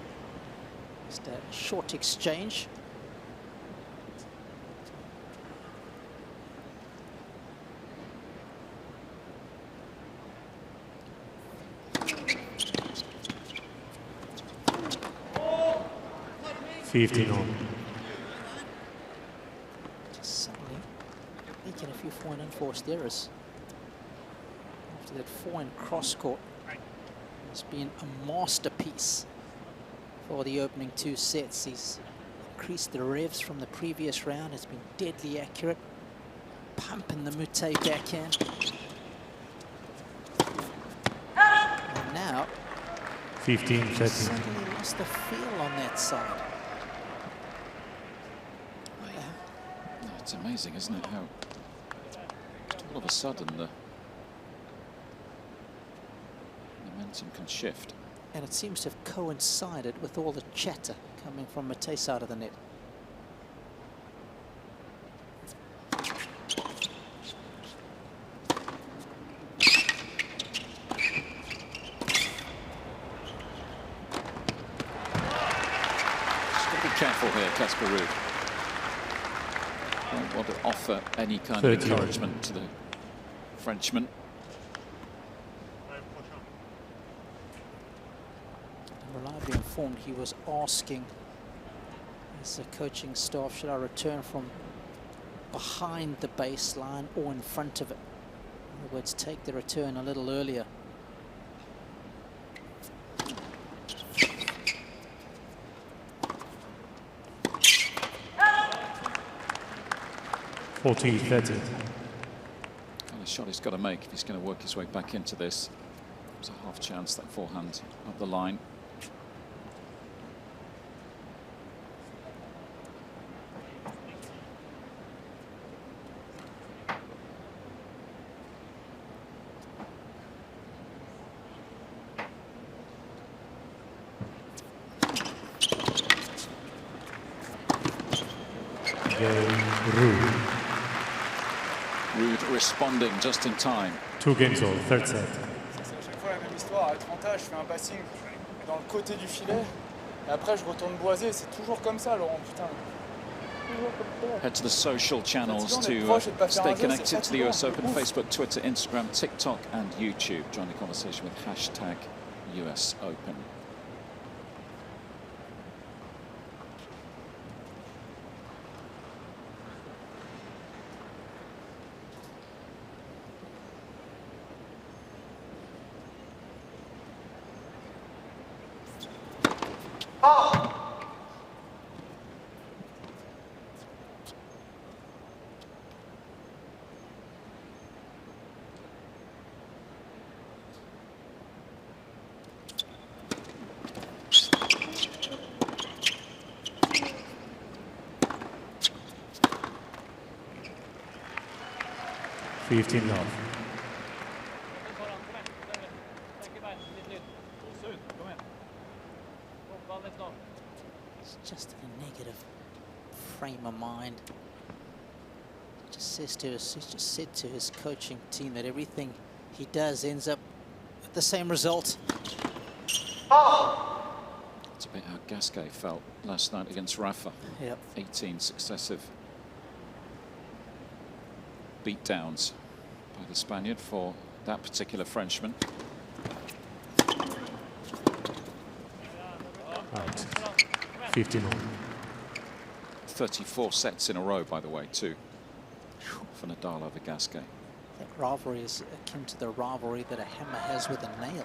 Just a short exchange. Just suddenly making a few fine unforced errors. After that fine cross court, it's been a masterpiece for the opening two sets. He's increased the revs from the previous round. It's been deadly accurate. Pumping the Moutet backhand. now 15, 13. suddenly lost the feel on that side. No, it's amazing, isn't it, how all of a sudden the momentum can shift. And it seems to have coincided with all the chatter coming from Moutet's side of the net. Careful here, Casper Ruud. Don't want to offer any kind of encouragement to the Frenchman. Reliably informed, he was asking as the coaching staff, should I return from behind the baseline or in front of it? In other words, take the return a little earlier. 40, 30. Kind of shot he's got to make if he's going to work his way back into this. There's a half chance that forehand up the line. Ruud responding just in time. 2 games all, third set. C'est à chaque fois la même histoire. À 30 ans, je fais un passing dans le côté du filet. Et après, je retourne boiser. C'est toujours comme ça, Laurent. Putain. Head to the social channels to stay connected to the US Open, Facebook, Twitter, Instagram, TikTok and YouTube. Join the conversation with hashtag US Open. $15 love. It's just in a negative frame of mind. Just says to us, he's just said to his coaching team that everything he does ends up with the same result. It's a bit how Gasquet felt last night against Rafa. Yep. 18 successive beatdowns by the Spaniard for that particular Frenchman. Out. 15 all. 34 sets in a row, by the way, too, for Nadal over Gasquet. That rivalry is akin to the rivalry that a hammer has with a nail.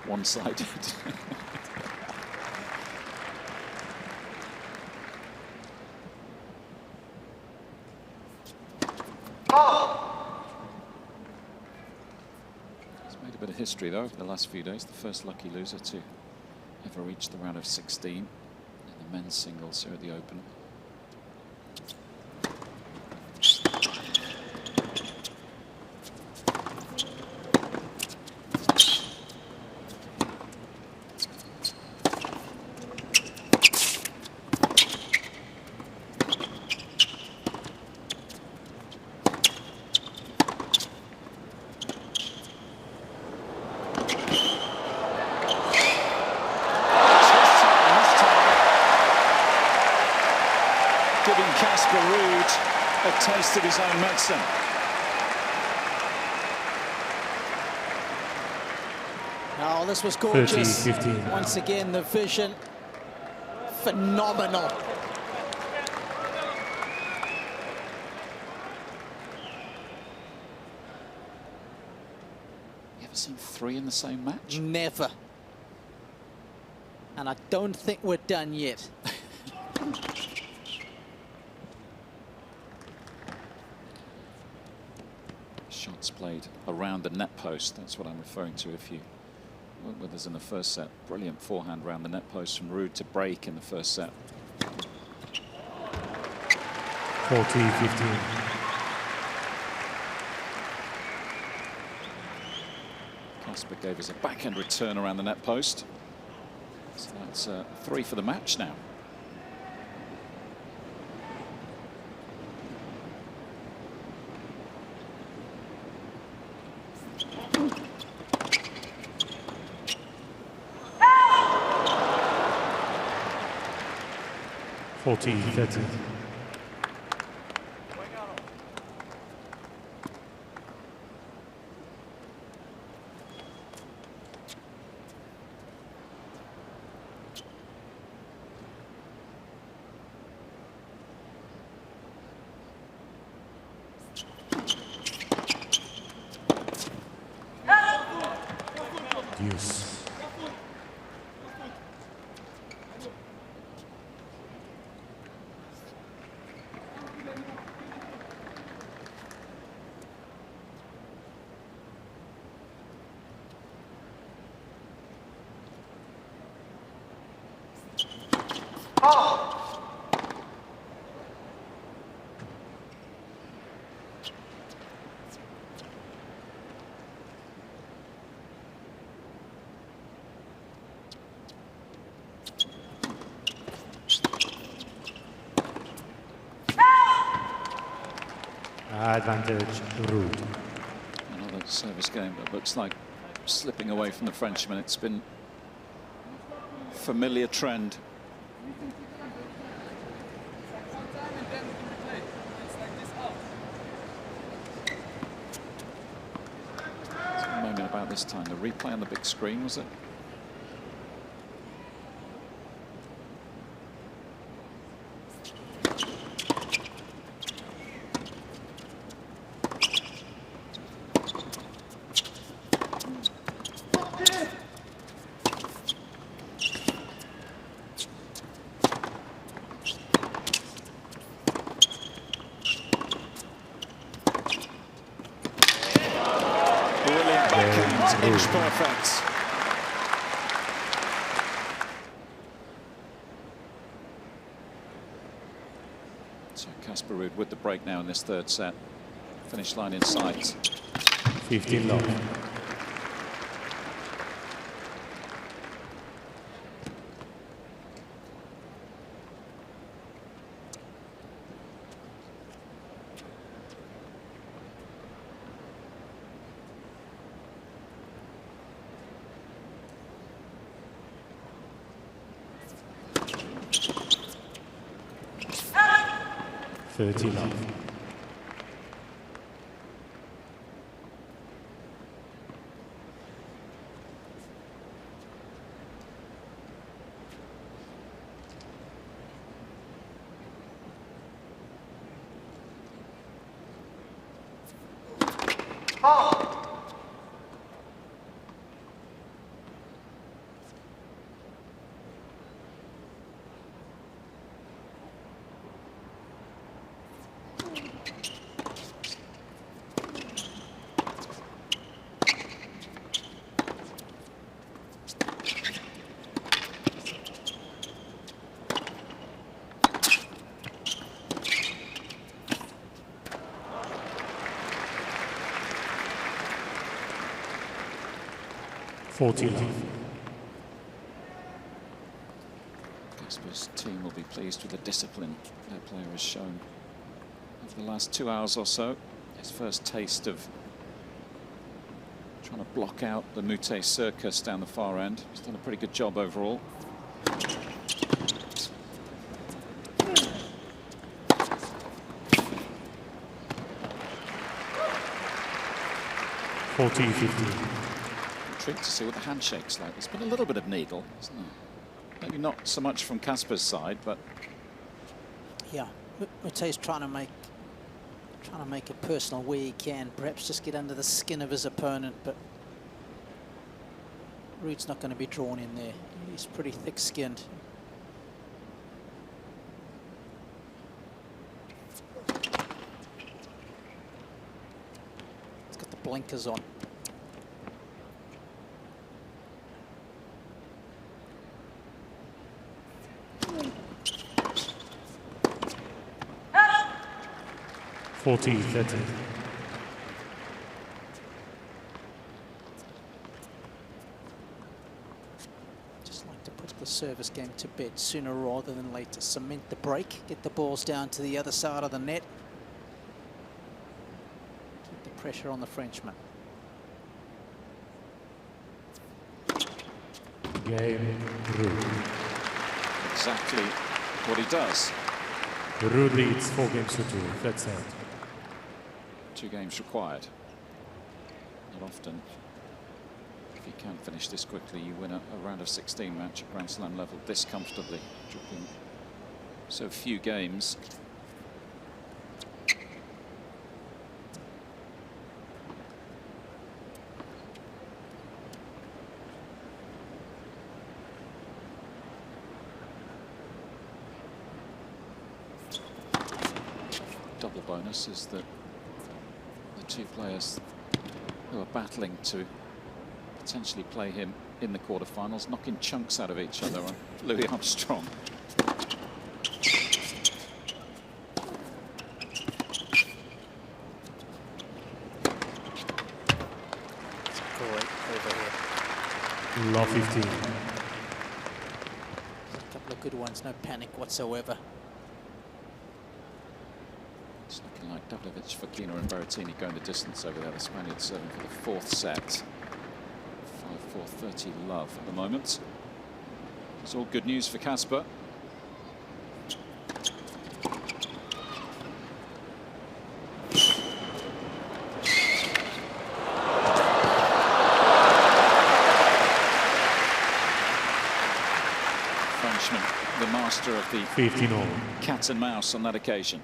One-sided. He's made a bit of history, though, over the last few days. The first lucky loser to ever reach the round of 16 in the men's singles here at the Open. Giving Casper Ruud a taste of his own medicine. Oh, this was gorgeous. 30-15. Once again, the vision, phenomenal. You ever seen 3 in the same match? Never. And I don't think we're done yet. Shots played around the net post. That's what I'm referring to. If you weren't with us in the first set, brilliant forehand around the net post from Ruud to break in the first set. 40-15. Casper gave us a backhand return around the net post. So that's 3 for the match now. (40-30). Deuce. Advantage Ruud. Another service game that looks like slipping away from the Frenchman. It's been a familiar trend. There's a moment about this time. The replay on the big screen, was it? Inch perfect. So Casper Ruud with the break now in this third set. Finish line in sight. 15 love. $30 love. $40 love. Casper's team will be pleased with the discipline their player has shown over the last 2 hours or so. His first taste of trying to block out the Moutet circus down the far end. He's done a pretty good job overall. $40-15. Intrigued to see what the handshake's like. There's been a little bit of needle, isn't there? Maybe not so much from Casper's side, but yeah, Moutet's trying to make it personal where he can. Perhaps just get under the skin of his opponent, but Ruud's not going to be drawn in there. He's pretty thick-skinned. blinkers on. (40-30). Just like to put the service game to bed sooner rather than later. Cement the break, get the balls down to the other side of the net. Keep the pressure on the Frenchman. Game Ruud. Exactly what he does. Ruud leads 4 games to 2. Third set. 2 games required. Not often, if you can finish this quickly, you win a round of 16 match at Grand Slam level this comfortably, dropping so few games. Double bonus is that the 2 players who are battling to potentially play him in the quarterfinals, knocking chunks out of each other on Louis Armstrong. It's a great over here. Low 15. A couple of good ones, no panic whatsoever. It's looking like Davljevic, Fokina and Berrettini going the distance over there. The Spaniards serving for the 4th set. 5-4, 30 love at the moment. It's all good news for Casper. Frenchman, the master of the 15-all. cat and mouse on that occasion.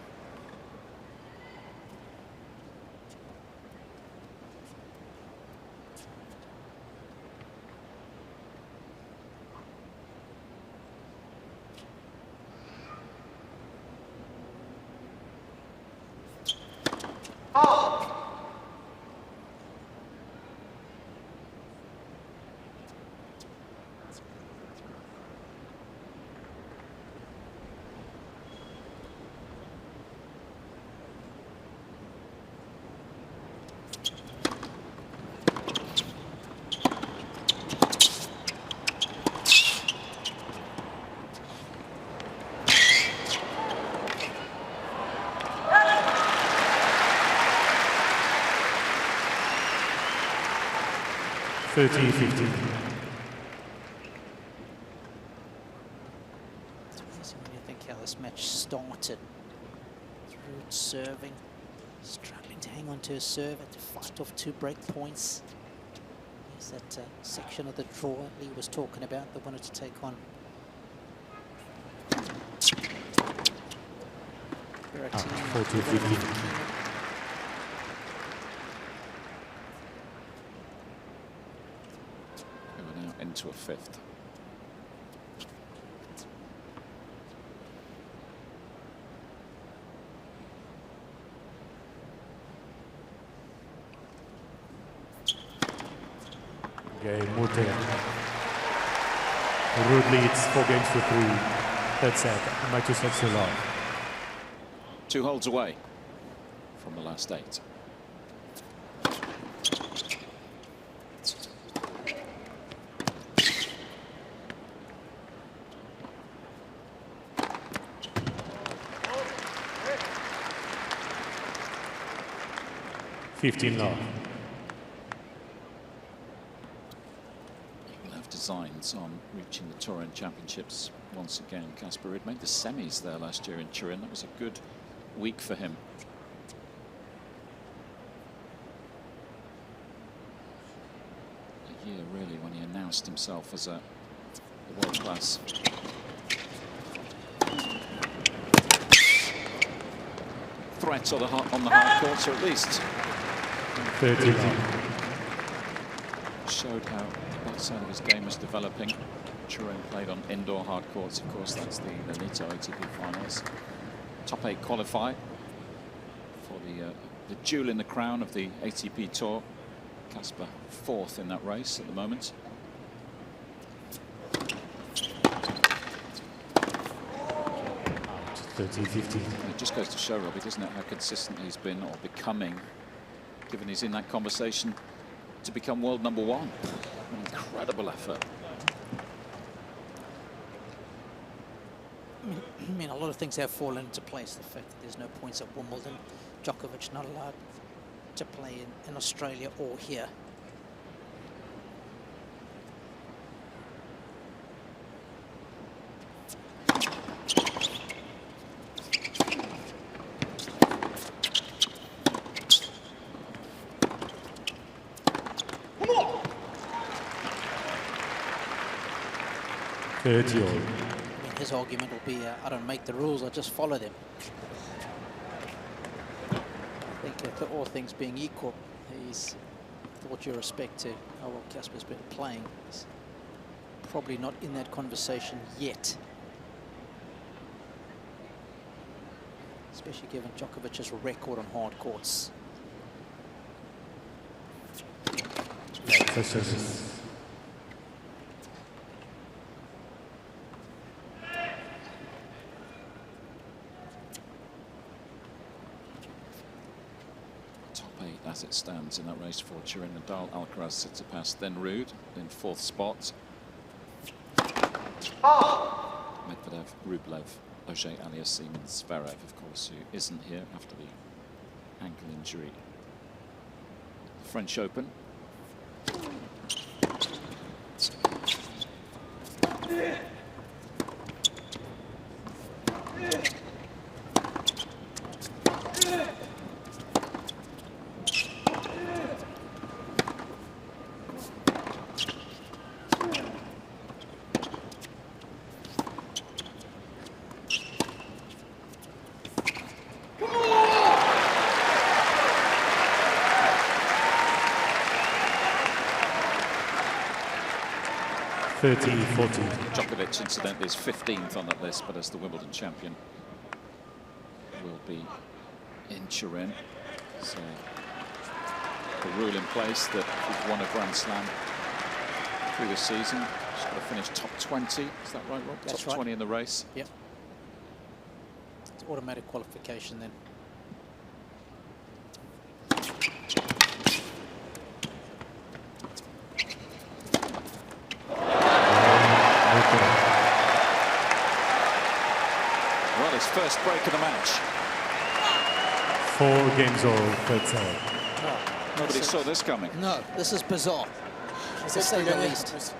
(30-15). It's amazing when you think how this match started. Ruud serving, struggling to hang on to his serve, had to fight off 2 break points. There's that section of the draw Lee was talking about that wanted to take on Berrettini. 40-15. Into a 5th. Game Moutet. Ruud leads 4 games to 3. Third set. And my 2 sets to love. 2 holes away from the last 8. (15 love). He will have designs on reaching the Turin Championships once again. Casper Ruud made the semis there last year in Turin. That was a good week for him. A year really when he announced himself as a world-class threat on the hard courts, or at least 30 showed how that side of his game was developing. Turin played on indoor hard courts, of course. That's the Nito ATP Finals. Top 8 qualify for the The jewel in the crown of the ATP Tour. Casper 4th in that race at the moment. Out, 30-15. It just goes to show, Robbie, doesn't it, how consistent he's been, or becoming, given he's in that conversation to become world #1. An incredible effort. I mean, a lot of things have fallen into place. The fact that there's no points at Wimbledon, Djokovic not allowed to play in Australia or here. His argument will be, I don't make the rules, I just follow them. I think all things being equal, he's, with all due respect to how well Casper's been playing, he's probably not in that conversation yet. Especially given Djokovic's record on hard courts. As it stands in that race for Turin, Nadal, Alcaraz, Tsitsipas, then Ruud in 4th spot. Medvedev, Rublev, Ogier, Aliassime, and Zverev, of course, who isn't here after the ankle injury. French Open. Djokovic, incidentally, is 15th on that list, but as the Wimbledon champion, will be in Turin. So the rule in place that if you've won a Grand Slam through the season, just got to finish top 20. Is that right, Rob? That's top 20 in the race. Yep. It's automatic qualification then. First break of the match. 4 games all, third set. Nobody saw this coming. No, this is bizarre, to say the least.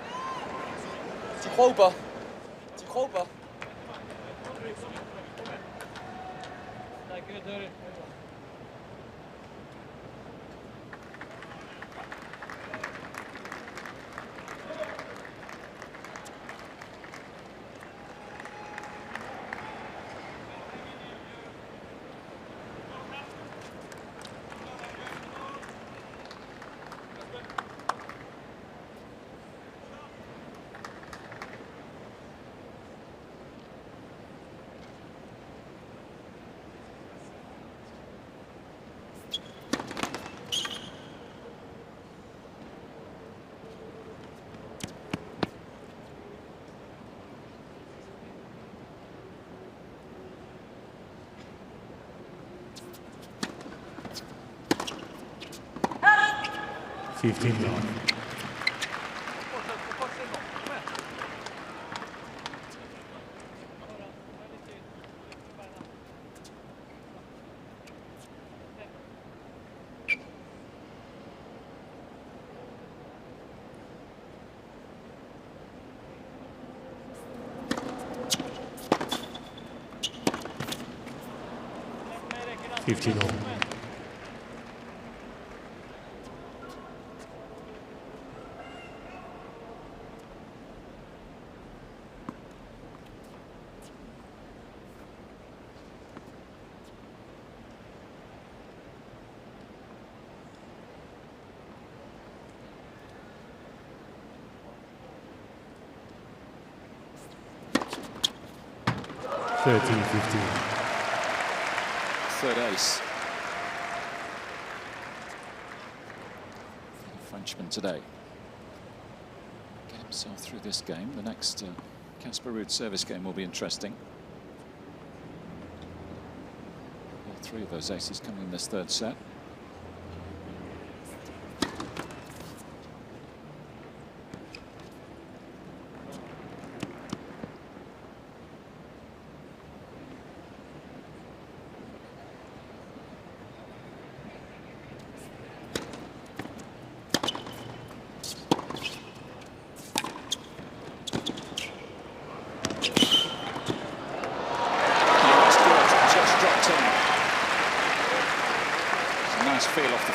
$15. $15. $13.15. Third ace. Frenchman today. Get himself through this game. The next Casper Ruud service game will be interesting. All three of those aces coming in this third set.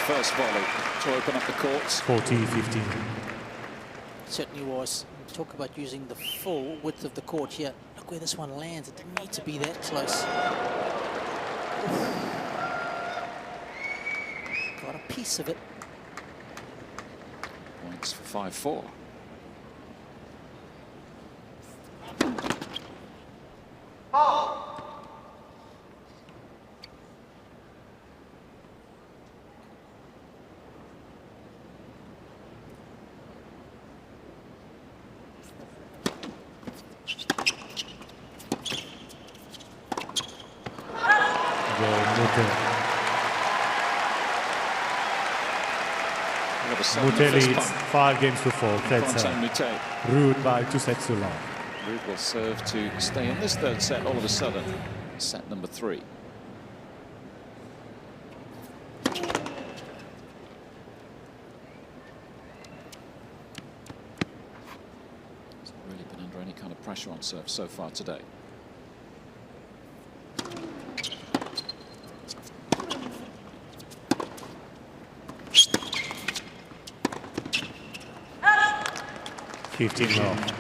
First volley to open up the courts. 40-15. Certainly was. Talk about using the full width of the court here. Look where this one lands. It didn't need to be that close. Got a piece of it. Points for 5-4. Moutet leads 5 games to 4. Corentin Moutet. Ruud by 2 sets to love. Ruud will serve to stay in this third set all of a sudden. Set number 3. Hasn't really been under any kind of pressure on serve so far today. Love.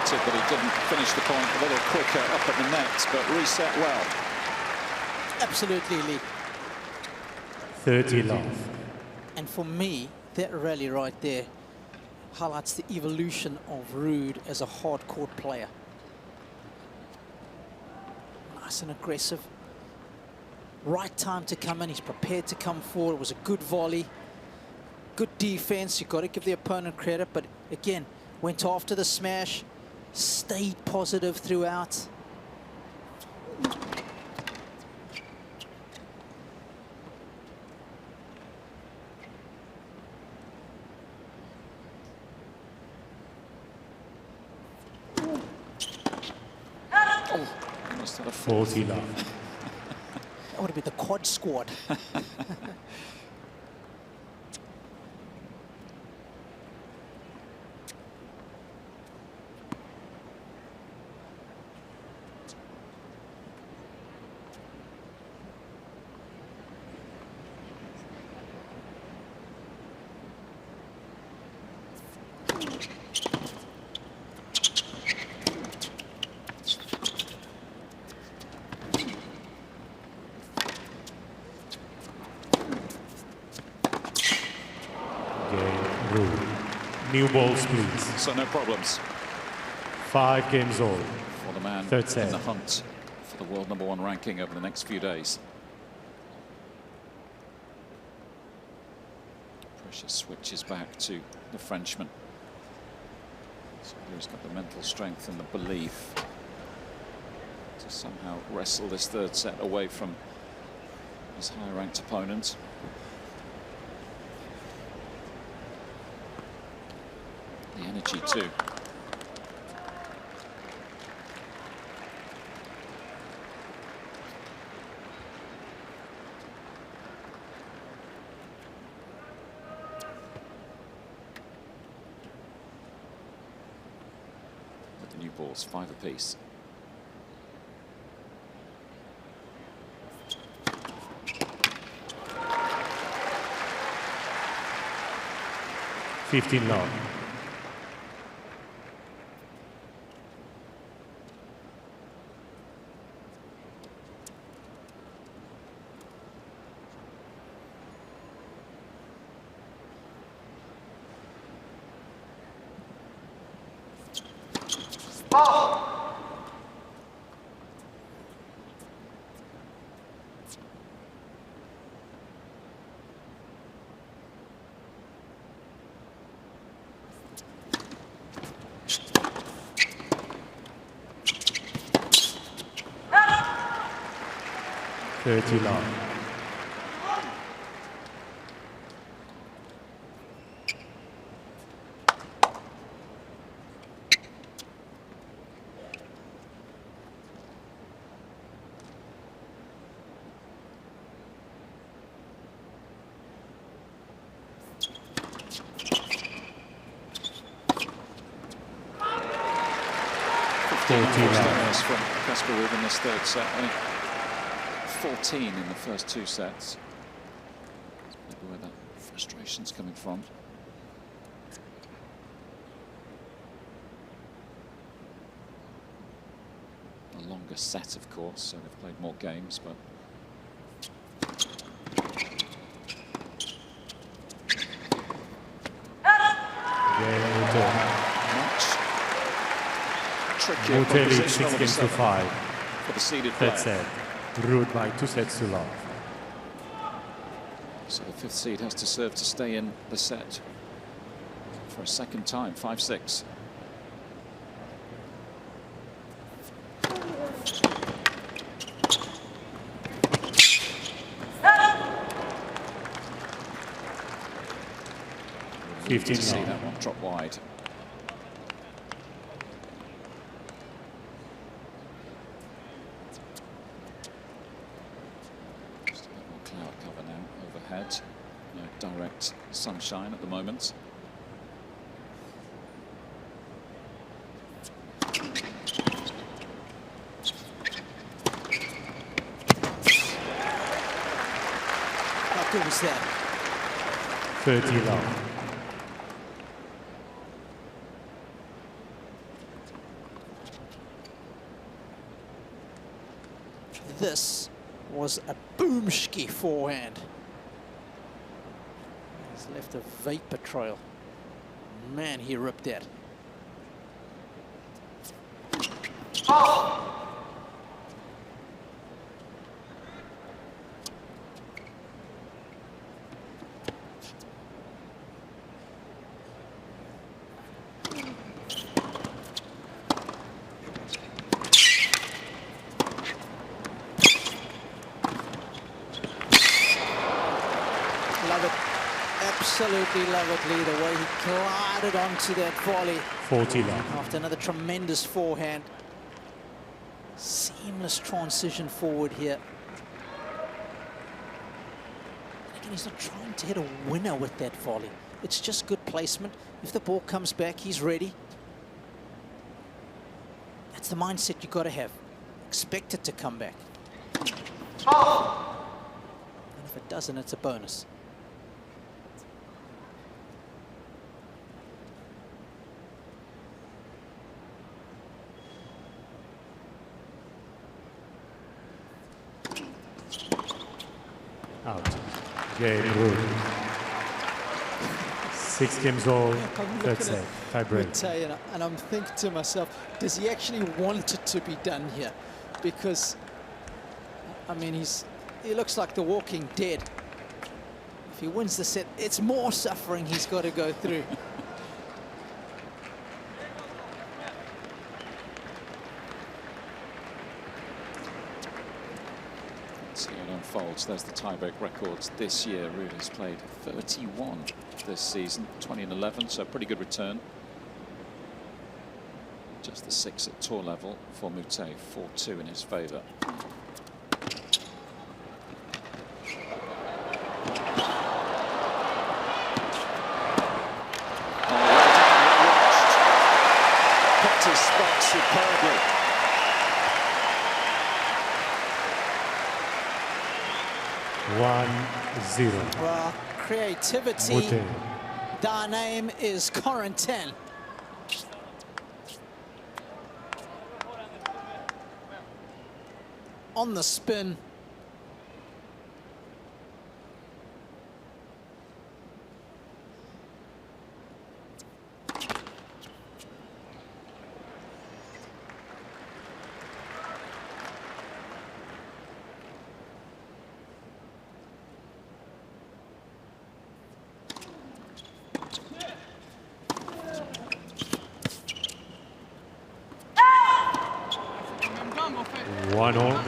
But he didn't finish the point a little quicker up at the net, but reset well. Absolutely, Lee. 30 love. And for me, that rally right there highlights the evolution of Ruud as a hard court player. Nice and aggressive. Right time to come in. He's prepared to come forward. It was a good volley. Good defense. You've got to give the opponent credit. But again, went after the smash. Stayed positive throughout. Oh, almost had a 40 love. That would have been the quad squad. New balls, please. So no problems. 5 games all. For the man Third set. in the hunt for the world #1 ranking over the next few days. Pressure switches back to the Frenchman. So he's got the mental strength and the belief to somehow wrestle this third set away from his higher ranked opponent. The energy too. With the new balls, 5 apiece. $15 love. $30 love. From Casper Ruud in this third set. I mean, 14 in the first 2 sets. That's maybe where that frustration's coming from. A longer set, of course, so they've played more games, but trickier Moutet leads composition 6 games to 5. for the seeded player. Third set. Ruud by 2 sets to love. So the 5th seed has to serve to stay in the set for a second time, 5-6. To see that one drop wide. Just a bit more cloud cover now overhead. No direct sunshine at the moment. How good was that? 30 love. This was a boomski forehand. He's left a vapor trail. Man, he ripped that. Love it. Absolutely love it, Lee, the way he glided onto that volley. 40 love. After another tremendous forehand. Seamless transition forward here. And again, he's not trying to hit a winner with that volley. It's just good placement. If the ball comes back, he's ready. That's the mindset you've got to have. Expect it to come back. And if it doesn't, it's a bonus. Out. Game Ruud. 6 games all. Third set. Tie break. And I'm thinking to myself, does he actually want it to be done here? Because, I mean, he looks like the walking dead. If he wins the set, it's more suffering he's got to go through. See how it unfolds. There's the tiebreak records this year. Ruud has played 31 this season, 20 and 11, so a pretty good return. Just the 6 at tour level for Moutet, 4-2 in his favour. His spot superbly. Well, creativity. Moutet. Their name is Corentin. On the spin. Même 1-0.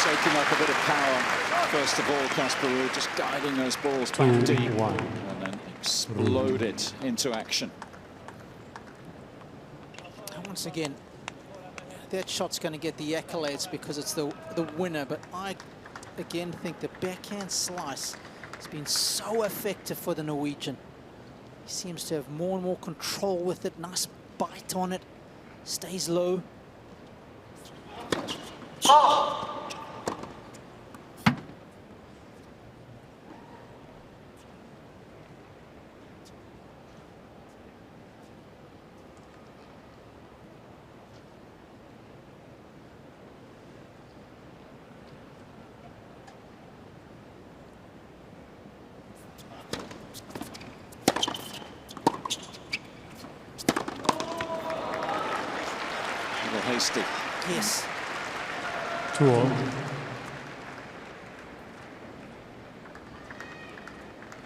Soaking up a bit of power. First of all, Casper Ruud just guiding those balls back deep 2-1. and then exploded into action. And once again, that shot's going to get the accolades because it's the winner. But I, again, think the backhand slice has been so effective for the Norwegian. He seems to have more and more control with it. Nice bite on it. Stays low. A little hasty. Yes. 2-0.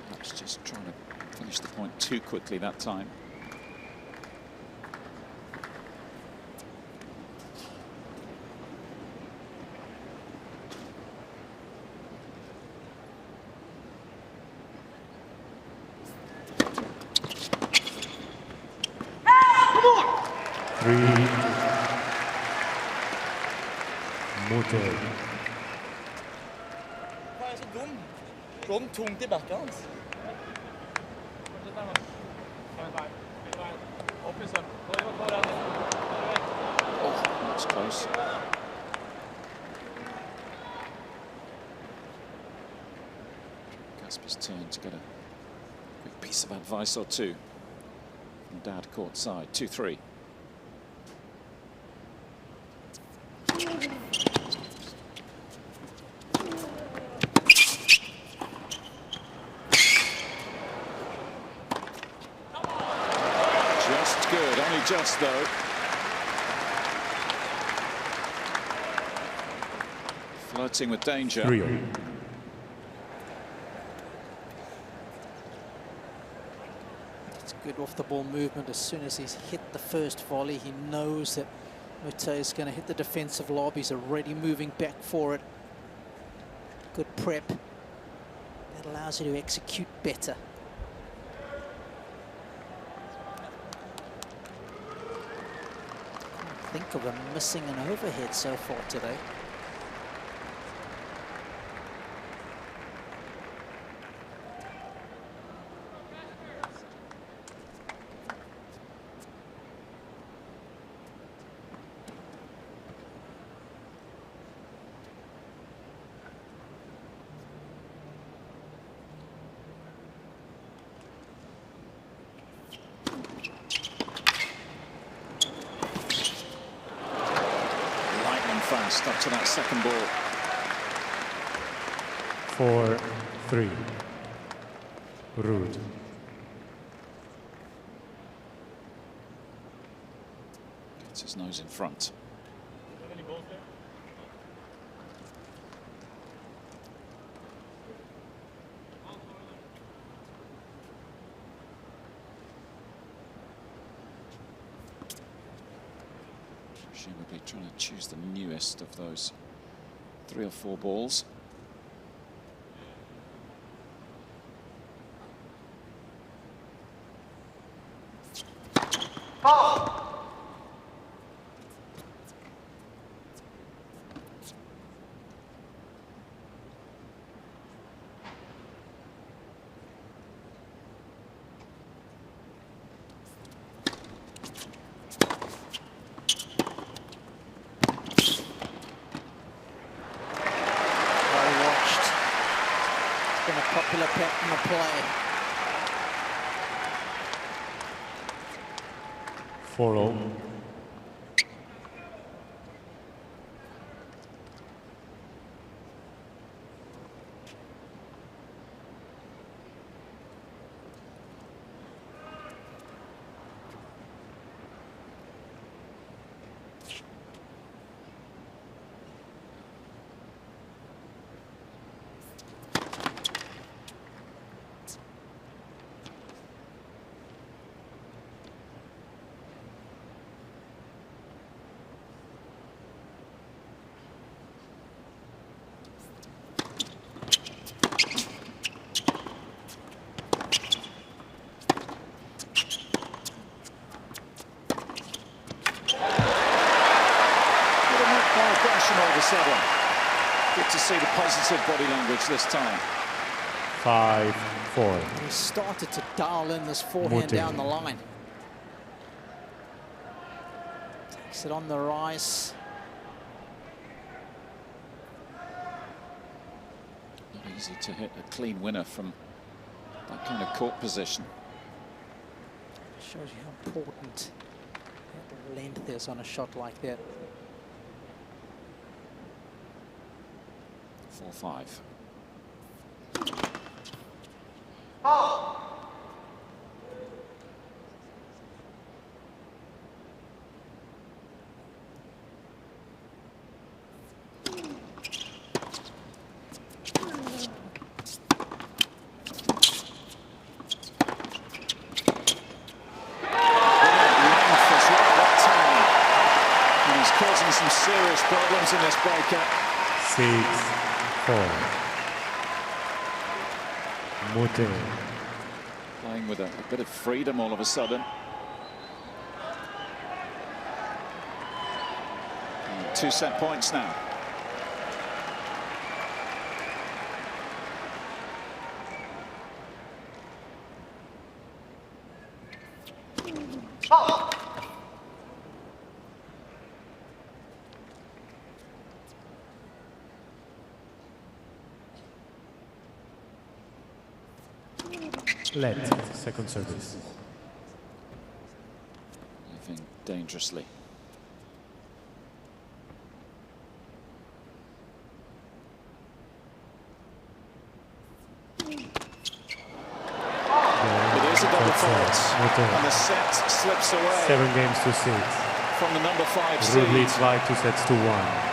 Perhaps just trying to finish the point too quickly that time. Moutet. Han er så dum. Går den tungt I bakken hans. Oh, that's close. Casper's turn to get a quick piece of advice or two from Dad court side. 2-3. Just good, only just though. Flirting with danger. 3-0. It's good off the ball movement. As soon as he's hit the first volley, he knows that Moutet is going to hit the defensive lob. He's already moving back for it. Good prep. That allows you to execute better. Can't think of them missing an overhead so far today. fast up to that second ball. 4-3. Ruud. Gets his nose in front. Any balls there? Presumably trying to choose the newest of those 3 or 4 balls. Popular pattern of play. 4-0. All of a sudden, good to see the positive body language this time. 5-4. He started to dial in this forehand Moutet. down the line. Takes it on the rise. Not easy to hit a clean winner from that kind of court position. Shows you how important that length is on a shot like that. 4-5. Causing some serious problems in this breakup. 6-4. Moutet. Playing with a bit of freedom all of a sudden. And 2 set points now. Let second service. Moving dangerously. It is a double fault, and the set slips away 7 games to 6. from the number 5 Ruud seed. leads by 2 sets to 1.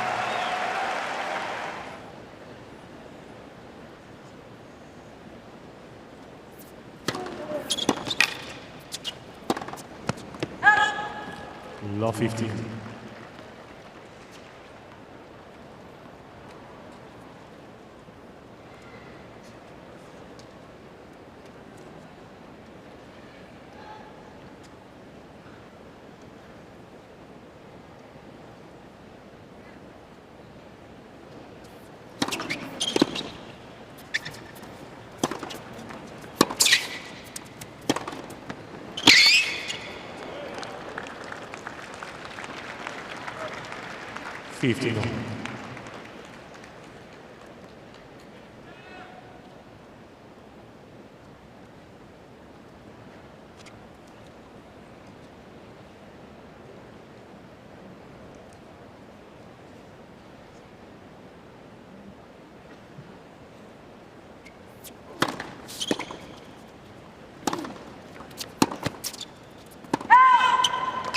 Low 15.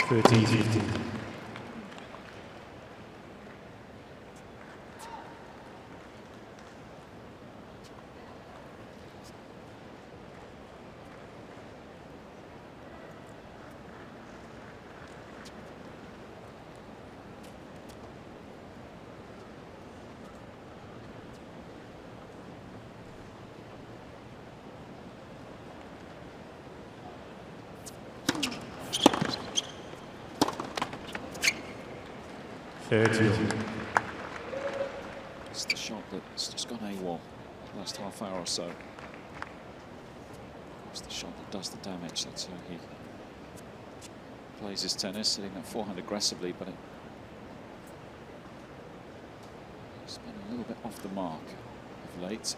13-15. It's the shot that's just gone AWOL the last half hour or so. It's the shot that does the damage. That's how he plays his tennis, hitting that forehand aggressively, but it's been a little bit off the mark of late.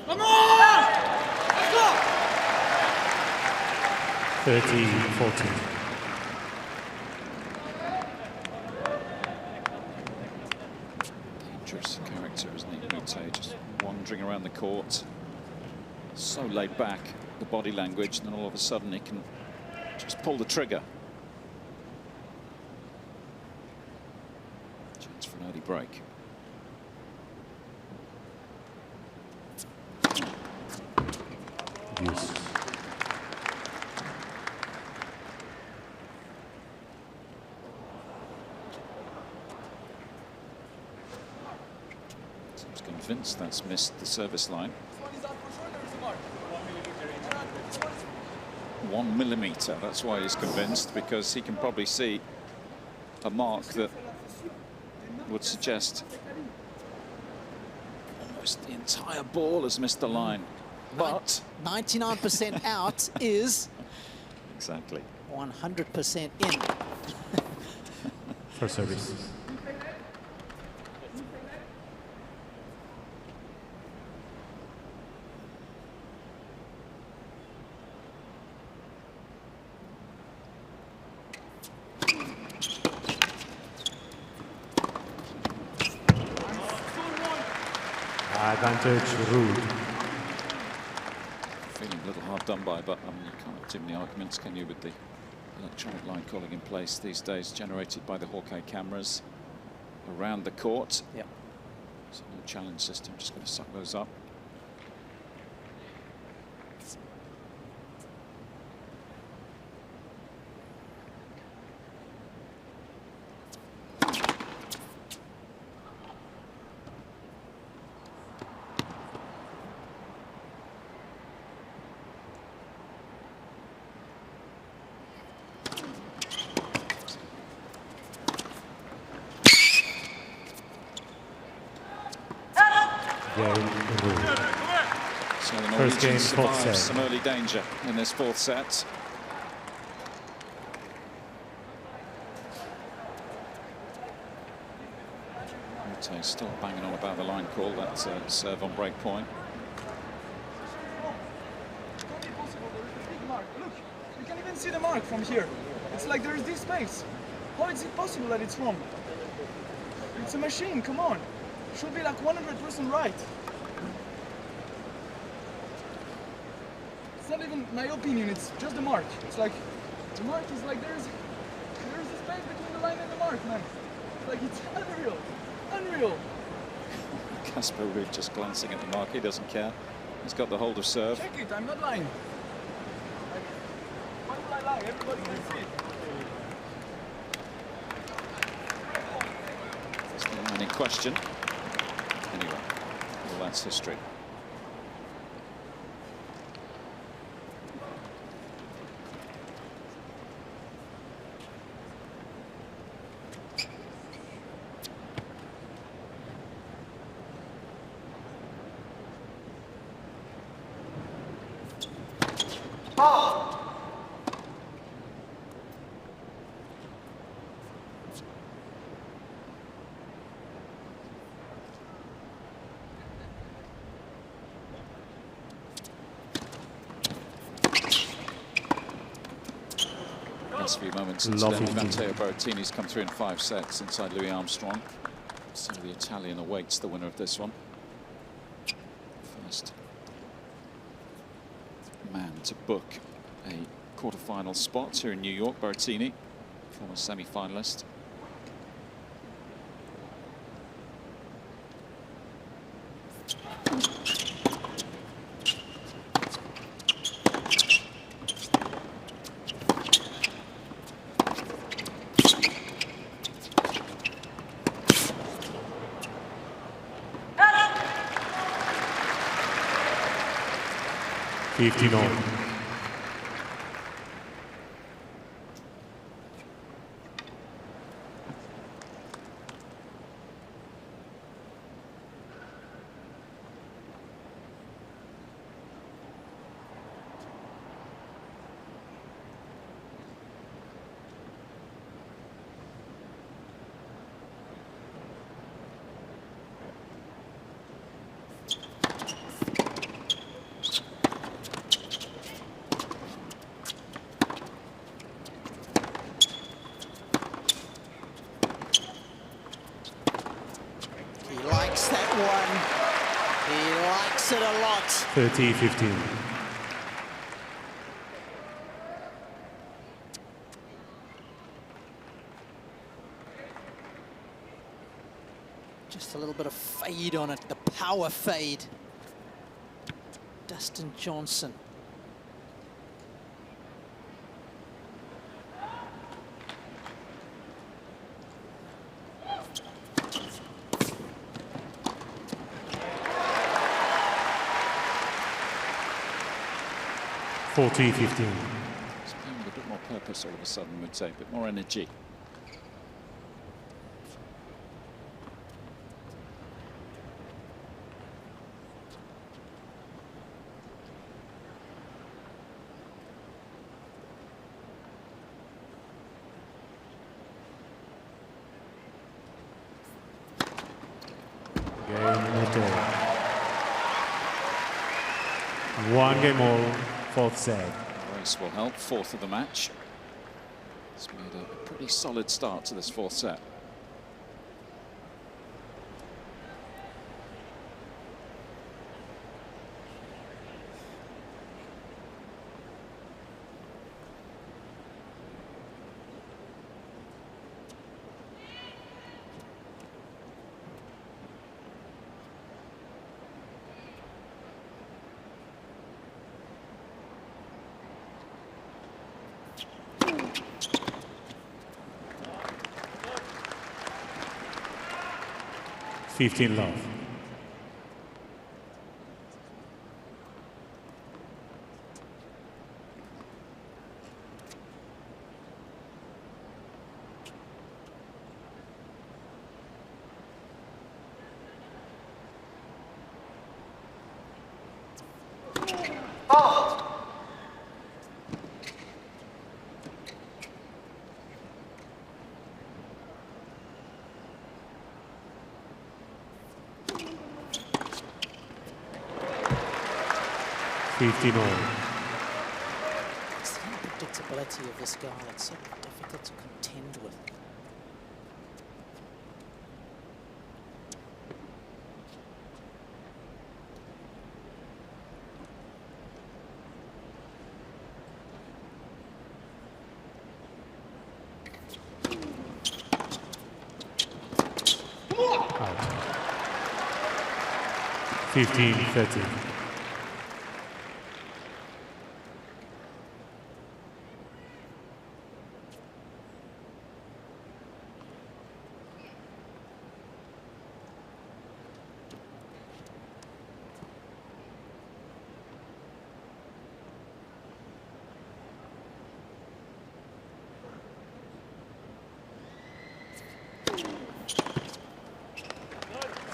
Come on! 13-14. Dangerous character, isn't he, Moutet? Just wandering around the court. So laid back, the body language, and then all of a sudden he can just pull the trigger. Chance for an early break. Yes. Seems convinced that's missed the service line. 1 millimetre, that's why he's convinced, because he can probably see a mark that would suggest almost the entire ball has missed the line. But 99% out is exactly 100% in. For service. Advantage Ruud. feeling a little hard done by, but I mean, you can't have too many arguments, can you, with the electronic line calling in place these days, generated by the Hawkeye cameras around the court. Yep. So no challenge system, just going to suck those up. So the Norwegians survive some early danger in this fourth set. Moutet still banging on about the line call. That's a serve on break point. Look, you can even see the mark from here. It's like there's this space. How is it possible that it's wrong? It's a machine, come on. It should be like 100% right. It's not even my opinion, it's just the mark. It's like, the mark is like there's a space between the line and the mark, man. It's like, it's unreal, unreal. Casper Ruud just glancing at the mark, he doesn't care. He's got the hold of serve. Check it, I'm not lying. Like, why would I lie? Everybody can see it. That's the line in question. Anyway, well, that's history. Last few moments, incidentally, Matteo Berrettini's come through in 5 sets inside Louis Armstrong. So the Italian awaits the winner of this one. First man to book a quarter-final spot here in New York, Berrettini, former semi-finalist. It a lot. 30-15. Just a little bit of fade on it, the power fade. Dustin Johnson. He's playing with a bit more purpose all of a sudden, Moutet, a bit more energy. One game all, fourth set. Race will help, fourth of the match. It's made a pretty solid start to this fourth set. Love. It's the unpredictability of this guy that's so difficult to contend with. Out. 15-30.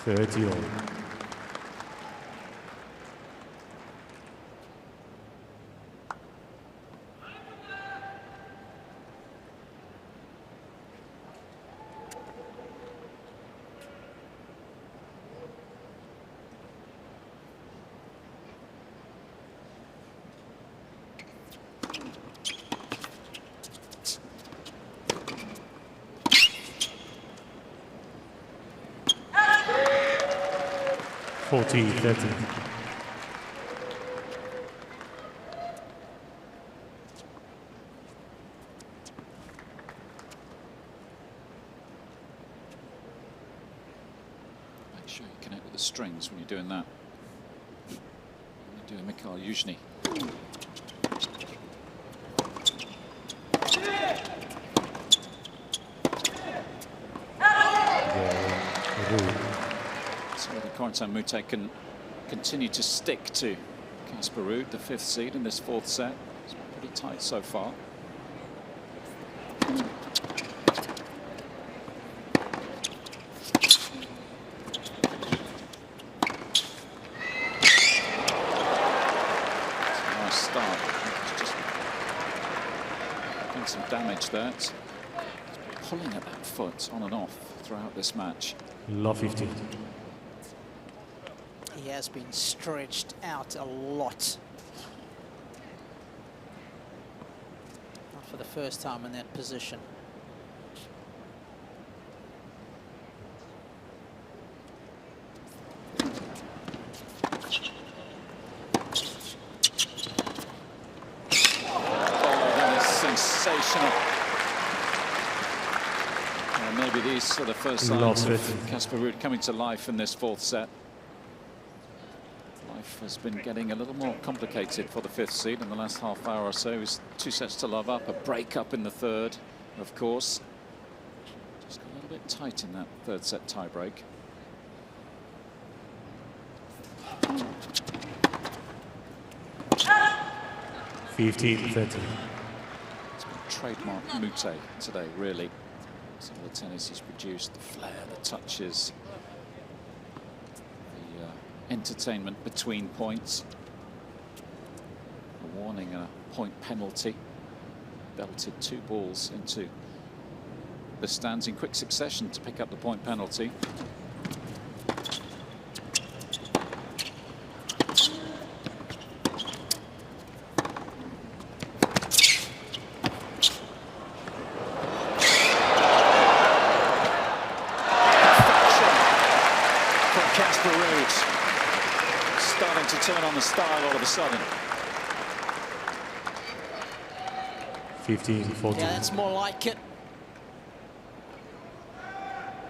All. 40-30. Make sure you connect with the strings when you're doing that. You're doing Mikhail Yuzhny. So whether Corentin Moutet can continue to stick to Casper Ruud, the 5th seed in this 4th set. It's pretty tight so far. Some damage there. It's pulling at that foot on and off throughout this match. Love 15. He has been stretched out a lot. Not for the first time in that position. Sensational. Maybe these are the first signs of Casper Ruud coming to life in this 4th set. Life has been getting a little more complicated for the 5th seed in the last half hour or so. It was 2 sets to love up, a break up in the 3rd, of course. Just got a little bit tight in that 3rd set tie break. Trademark Moutet today, really. Some of the tennis he's produced, the flair, the touches, the entertainment between points. A warning, a point penalty. Belted 2 balls into the stands in quick succession to pick up the point penalty. Casper Ruud starting to turn on the style all of a sudden. 15-14. Yeah, that's more like it.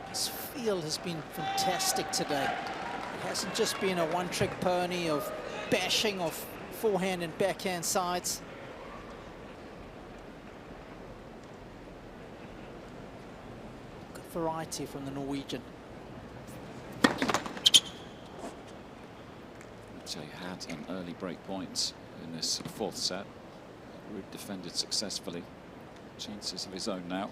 His field has been fantastic today. It hasn't just been a one-trick pony of bashing of forehand and backhand sides. Good variety from the Norwegian. So he had an early break point in this 4th set. Ruud defended successfully. Chances of his own now.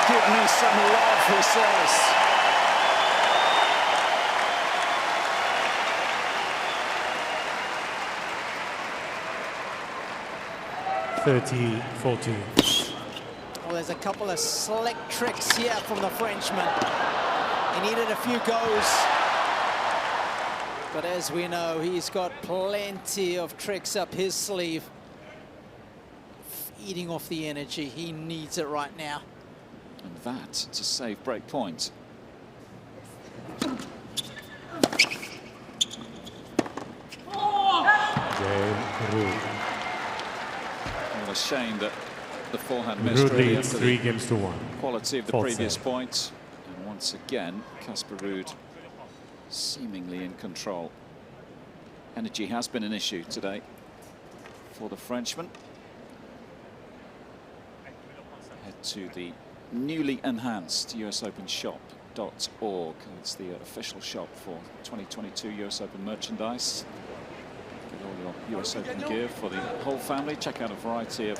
Give me some love, he says. Well, there's a couple of slick tricks here from the Frenchman. He needed a few goes. But as we know, he's got plenty of tricks up his sleeve. Feeding off the energy. He needs it right now. And that to save break point. Well, a shame that the forehand missed really leads 3 games to 1. Quality of the 4th previous set. point. And once again, Casper Ruud seemingly in control. Energy has been an issue today for the Frenchman. Head to the newly enhanced US Open shop compilations.org. It's the official shop for 2022 US Open merchandise. Get all your US Open gear for the whole family. Check out a variety of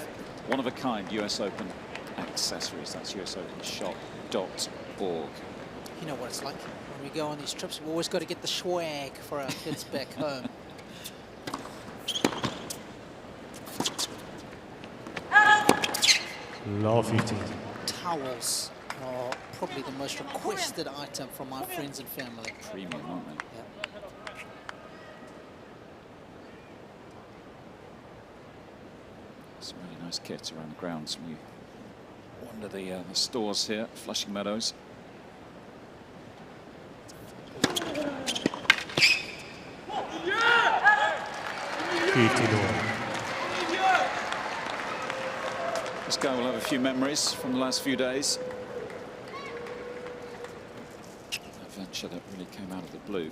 one-of-a-kind US Open accessories. That's usopenshop.org. You know what it's like when we go on these trips. We've always got to get the swag for our kids back home. Low 15. Towels are probably the most requested item from my friends and family. Premium, aren't they? Yeah. Some really nice kits around the grounds when you wander the stores here at Flushing Meadows. This guy will have a few memories from the last few days. A venture that really came out of the blue.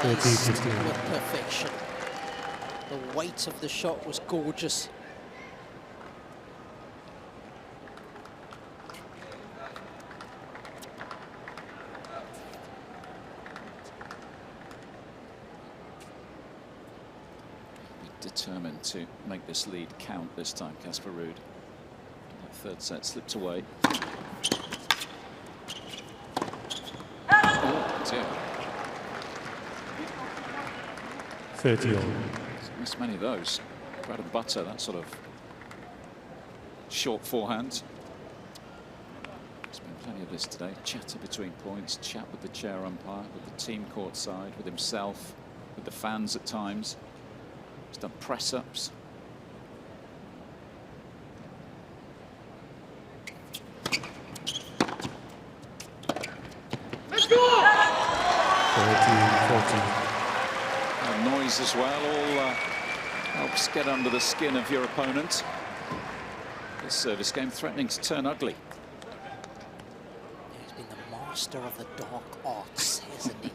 With perfection. The weight of the shot was gorgeous. Determined to make this lead count this time, Casper Ruud. That third set slipped away. Oh, dear. 30 all. Missed many of those. Bread and butter, that sort of short forehand. There's been plenty of this today. Chatter between points, chat with the chair umpire, with the team courtside, with himself, with the fans at times. He's done press-ups. Let's go! 14. Noise as well, all helps get under the skin of your opponent. This service game threatening to turn ugly. He's been the master of the dark arts, hasn't he?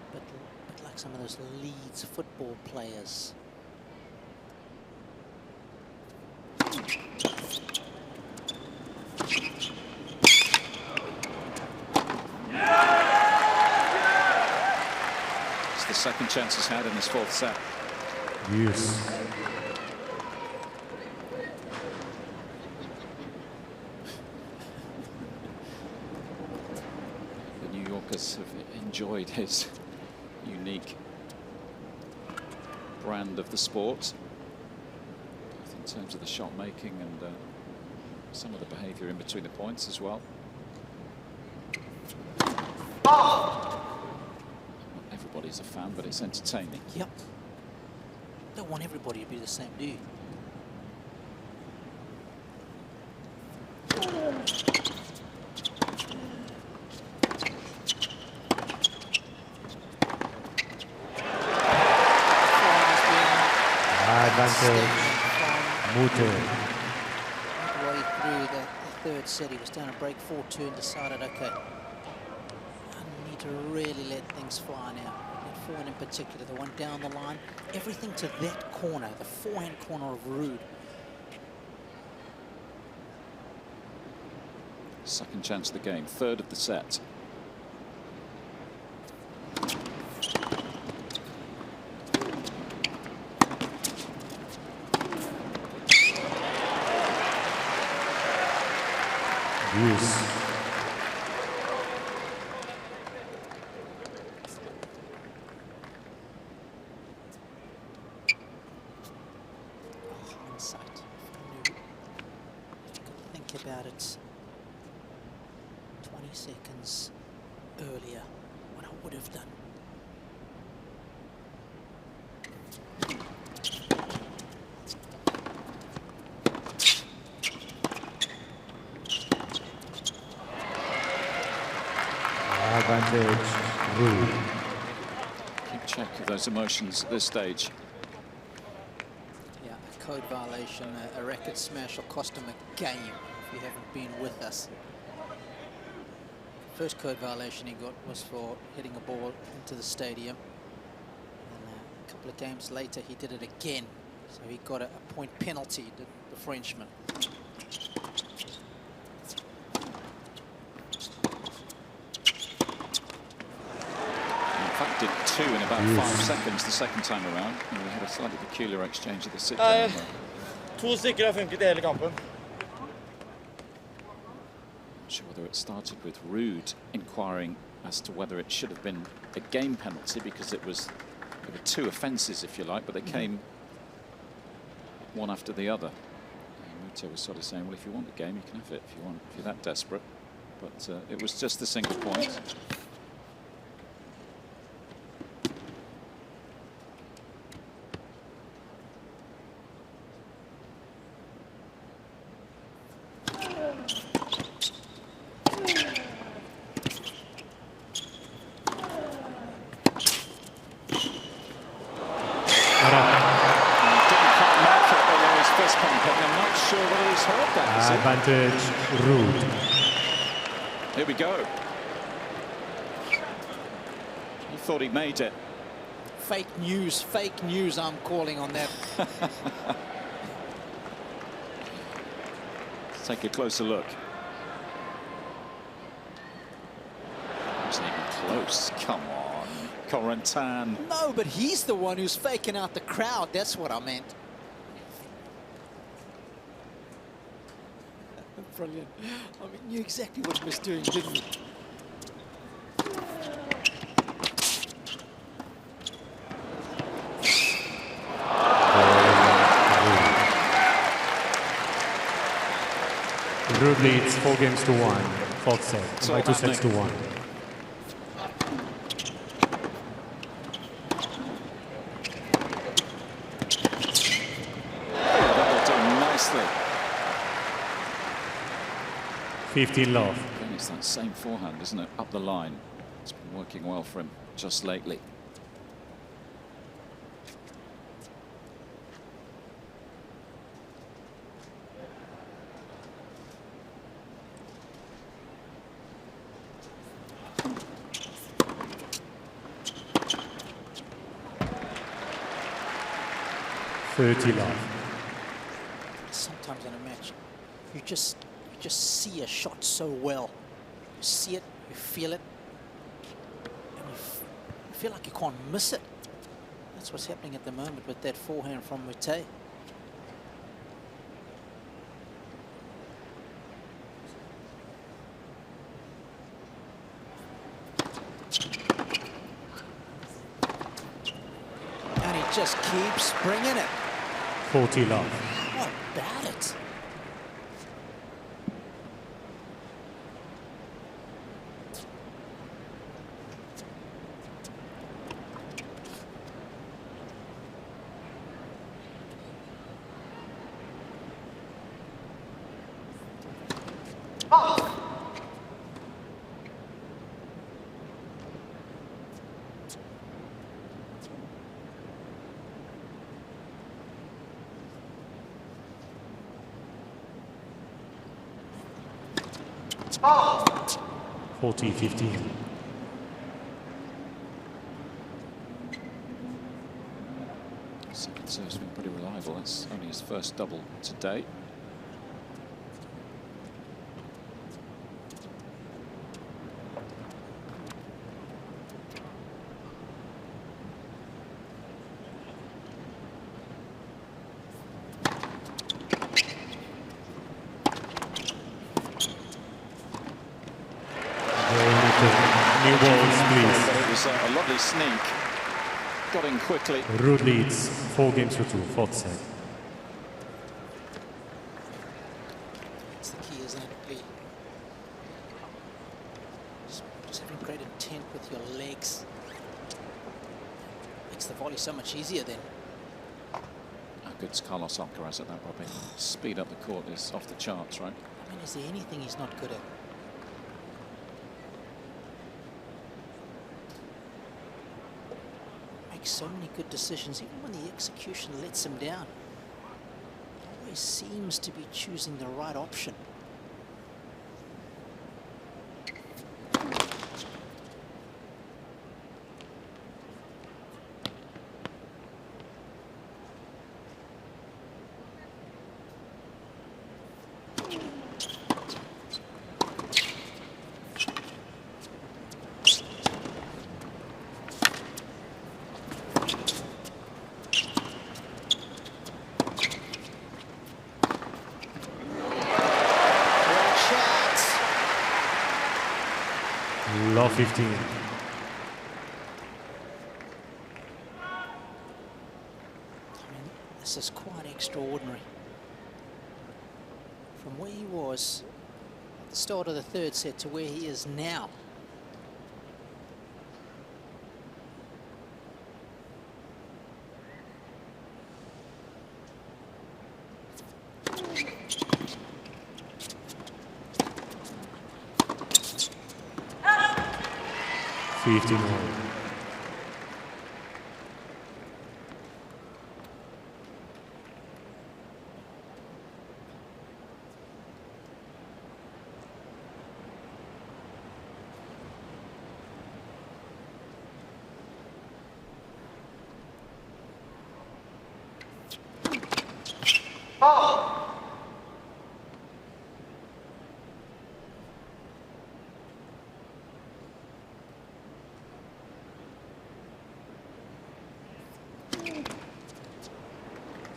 but like some of those Leeds football players. The second chance he's had in this fourth set. Yes. The New Yorkers have enjoyed his unique brand of the sport, both in terms of the shot making and some of the behavior in between the points as well. Everybody's a fan, but it's entertaining. Yep. Don't want everybody to be the same, do you? Advantage. Moutet. Midway through the third set, he was down a break 4-2 and decided, okay, I need to really let things fly now. That forehand in particular, the one down the line, everything to that corner, the forehand corner of Ruud. Second chance of the game, third of the set. Yes. Hindsight. If you could think about it 20 seconds earlier, what I would have done. Advantage. Ruud. Keep check of those emotions at this stage. Yeah, a code violation, a racket smash, will cost him a game if you haven't been with us. First code violation he got was for hitting a ball into the stadium. And a couple of games later he did it again. So he got a point penalty, the Frenchman. In fact, did 2 in about 5 seconds the second time around. And we had a slightly peculiar exchange of the sit-down. 2 stykker har funket I hele kampen. Not sure whether it started with Ruud inquiring as to whether it should have been a game penalty, because there were 2 offences, if you like, but they came one after the other. And Moutet was sort of saying, well, if you want the game, you can have it if you're that desperate. But it was just the single point. Advantage, Ruud. Here we go. He thought he made it. Fake news I'm calling on that. Let's take a closer look. Wasn't even close. Come on, Corentin. No, but he's the one who's faking out the crowd. That's what I meant. Brilliant. I mean, knew exactly what he was doing, didn't he? Ruud leads 4 games to 1. Fourth set, by 2 sets to 1. That'll do nicely. 15 love. Again, it's that same forehand, isn't it? Up the line. It's been working well for him just lately. Sometimes in a match, you just see a shot so well. You see it, you feel it, and you feel like you can't miss it. That's what's happening at the moment with that forehand from Moutet. And he just keeps bringing it. 40 love. How about it? Oh. 40-15. Second serve's been pretty reliable. That's only his first double to date. New balls, please. It was a lovely sneak. Got in quickly. Ruud leads 4 games to 2, fourth set. That's the key, isn't it? Billie? Just having great intent with your legs makes the volley so much easier then. How good's Carlos Alcaraz at that, Robbie? Speed up the court is off the charts, right? I mean, is there anything he's not good at? Makes so many good decisions, even when the execution lets him down. seems to be choosing the right option. Low 15. I mean, this is quite extraordinary. From where he was at the start of the third set to where he is now.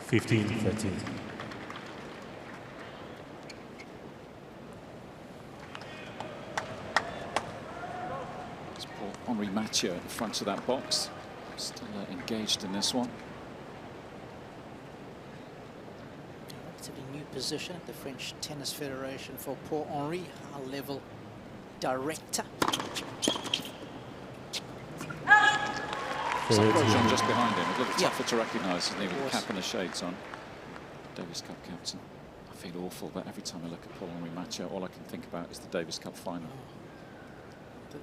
Fifteen, 13. It's Henri Mathieu in front of that box. Still engaged in this one. Relatively new position at the French Tennis Federation for poor Henri, high-level director. Grosjean just behind him, a little tougher to recognise, isn't he, with the cap and the shades on. Davis Cup captain. I feel awful, but every time I look at Paul-Henri Mathieu, all I can think about is the Davis Cup final.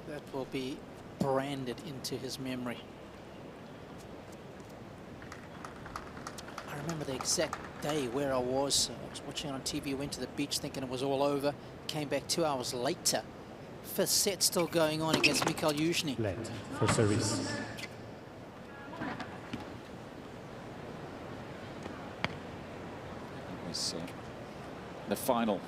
That will be branded into his memory. I remember the exact day where I was. I was watching it on TV, went to the beach thinking it was all over, came back 2 hours later. Fifth set still going on against Mikhail Yuzhny. Let for service. The final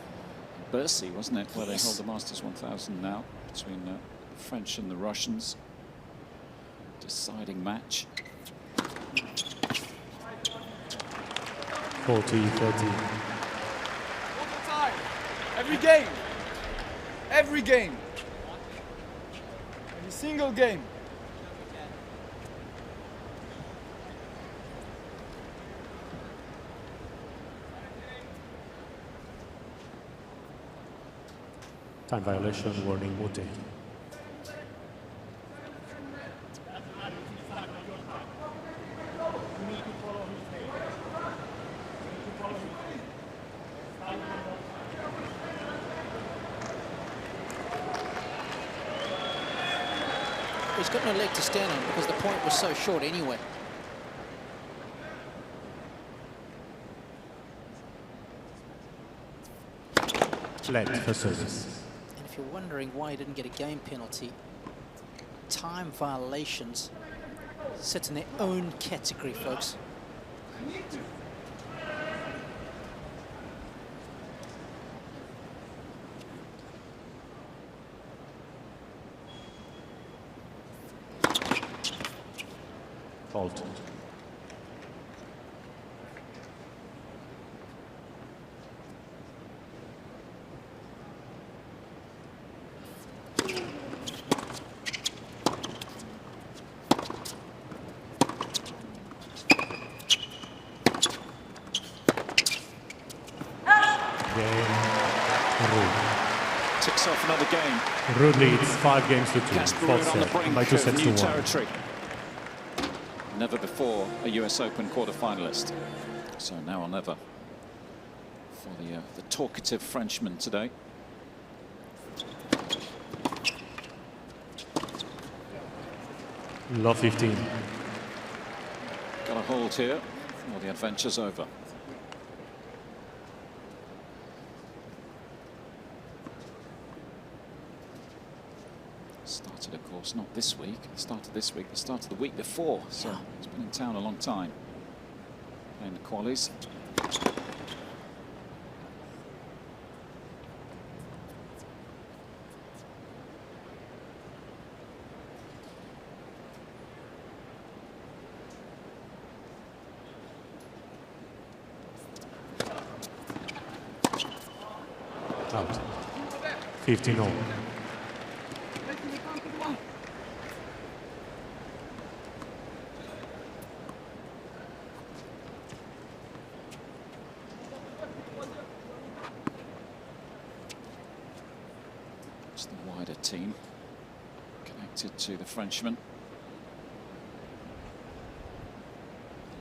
Bercy, wasn't it, where they held the Masters 1000 now, between the French and the Russians. Deciding match. 40, 13. All the time. Every game. Every game. Every single game. Time violation, warning, Moutet. He's got no leg to stand on because the point was so short anyway. Let for service. And if you're wondering why he didn't get a game penalty, time violations sit in their own category, folks. Fault. Ticks off another game. Ruud leads 5 games to 2. Casper Ruud on the brink by 2 of sets new to 1. territory. Never before a US Open quarter-finalist. So now or never for the talkative Frenchman today. Low 15. Got a hold here. Well, the adventure's over. Started, of course, not this week. Started this week, the start of the week before. So he's been in town a long time. Playing the qualies. Out. 15 all. It's the wider team connected to the Frenchman.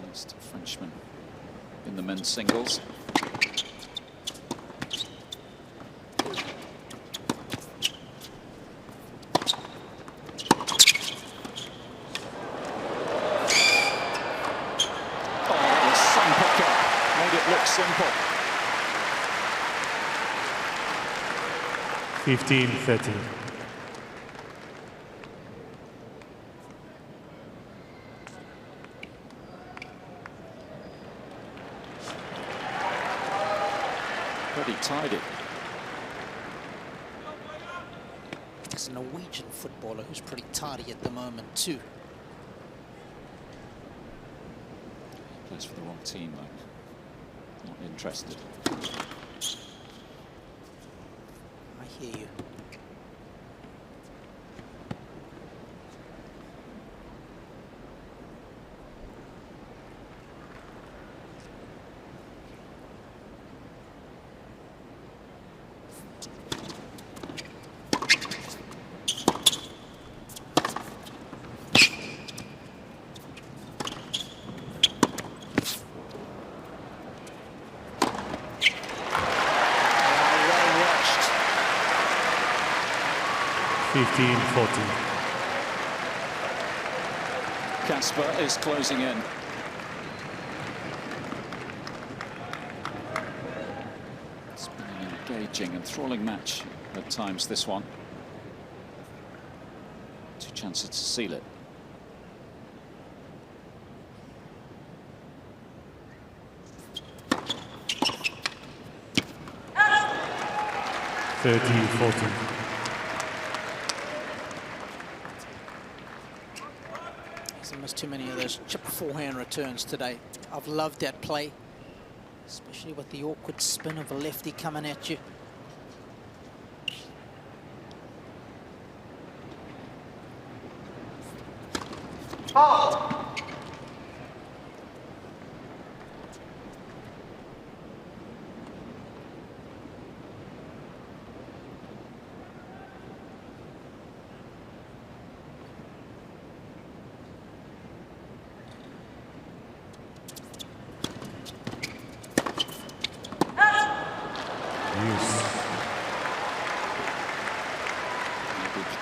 The least Frenchman in the men's singles. Simple. 15-13. But he tied it. There's a Norwegian footballer who's pretty tardy at the moment too. He plays for the wrong team, though. Not interested. I hear you. Casper is closing in. It's been an engaging, enthralling match at times, this one. 2 chances to seal it. He's missed too many of those chip forehand returns today. I've loved that play, especially with the awkward spin of a lefty coming at you.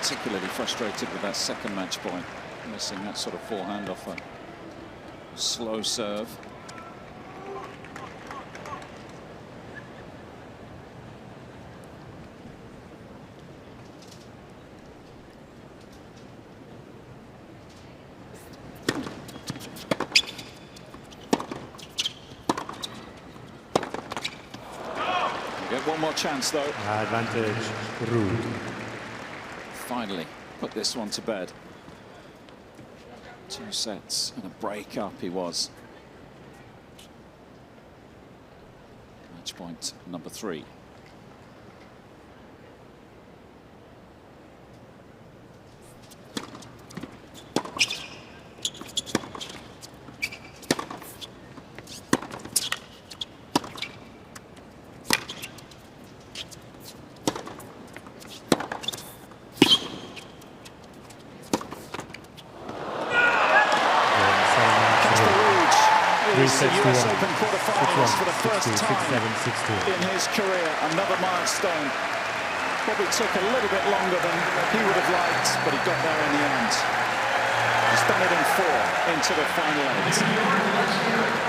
Particularly frustrated with that second match point, missing that sort of forehand off a slow serve. Get one more chance though. Advantage, Ruud. Finally put this one to bed. 2 sets and a break up he was. Match point number 3. The US Open quarterfinals for the first time in his career. Another milestone. Probably took a little bit longer than he would have liked, but he got there in the end. He's done it in 4 into the final 8.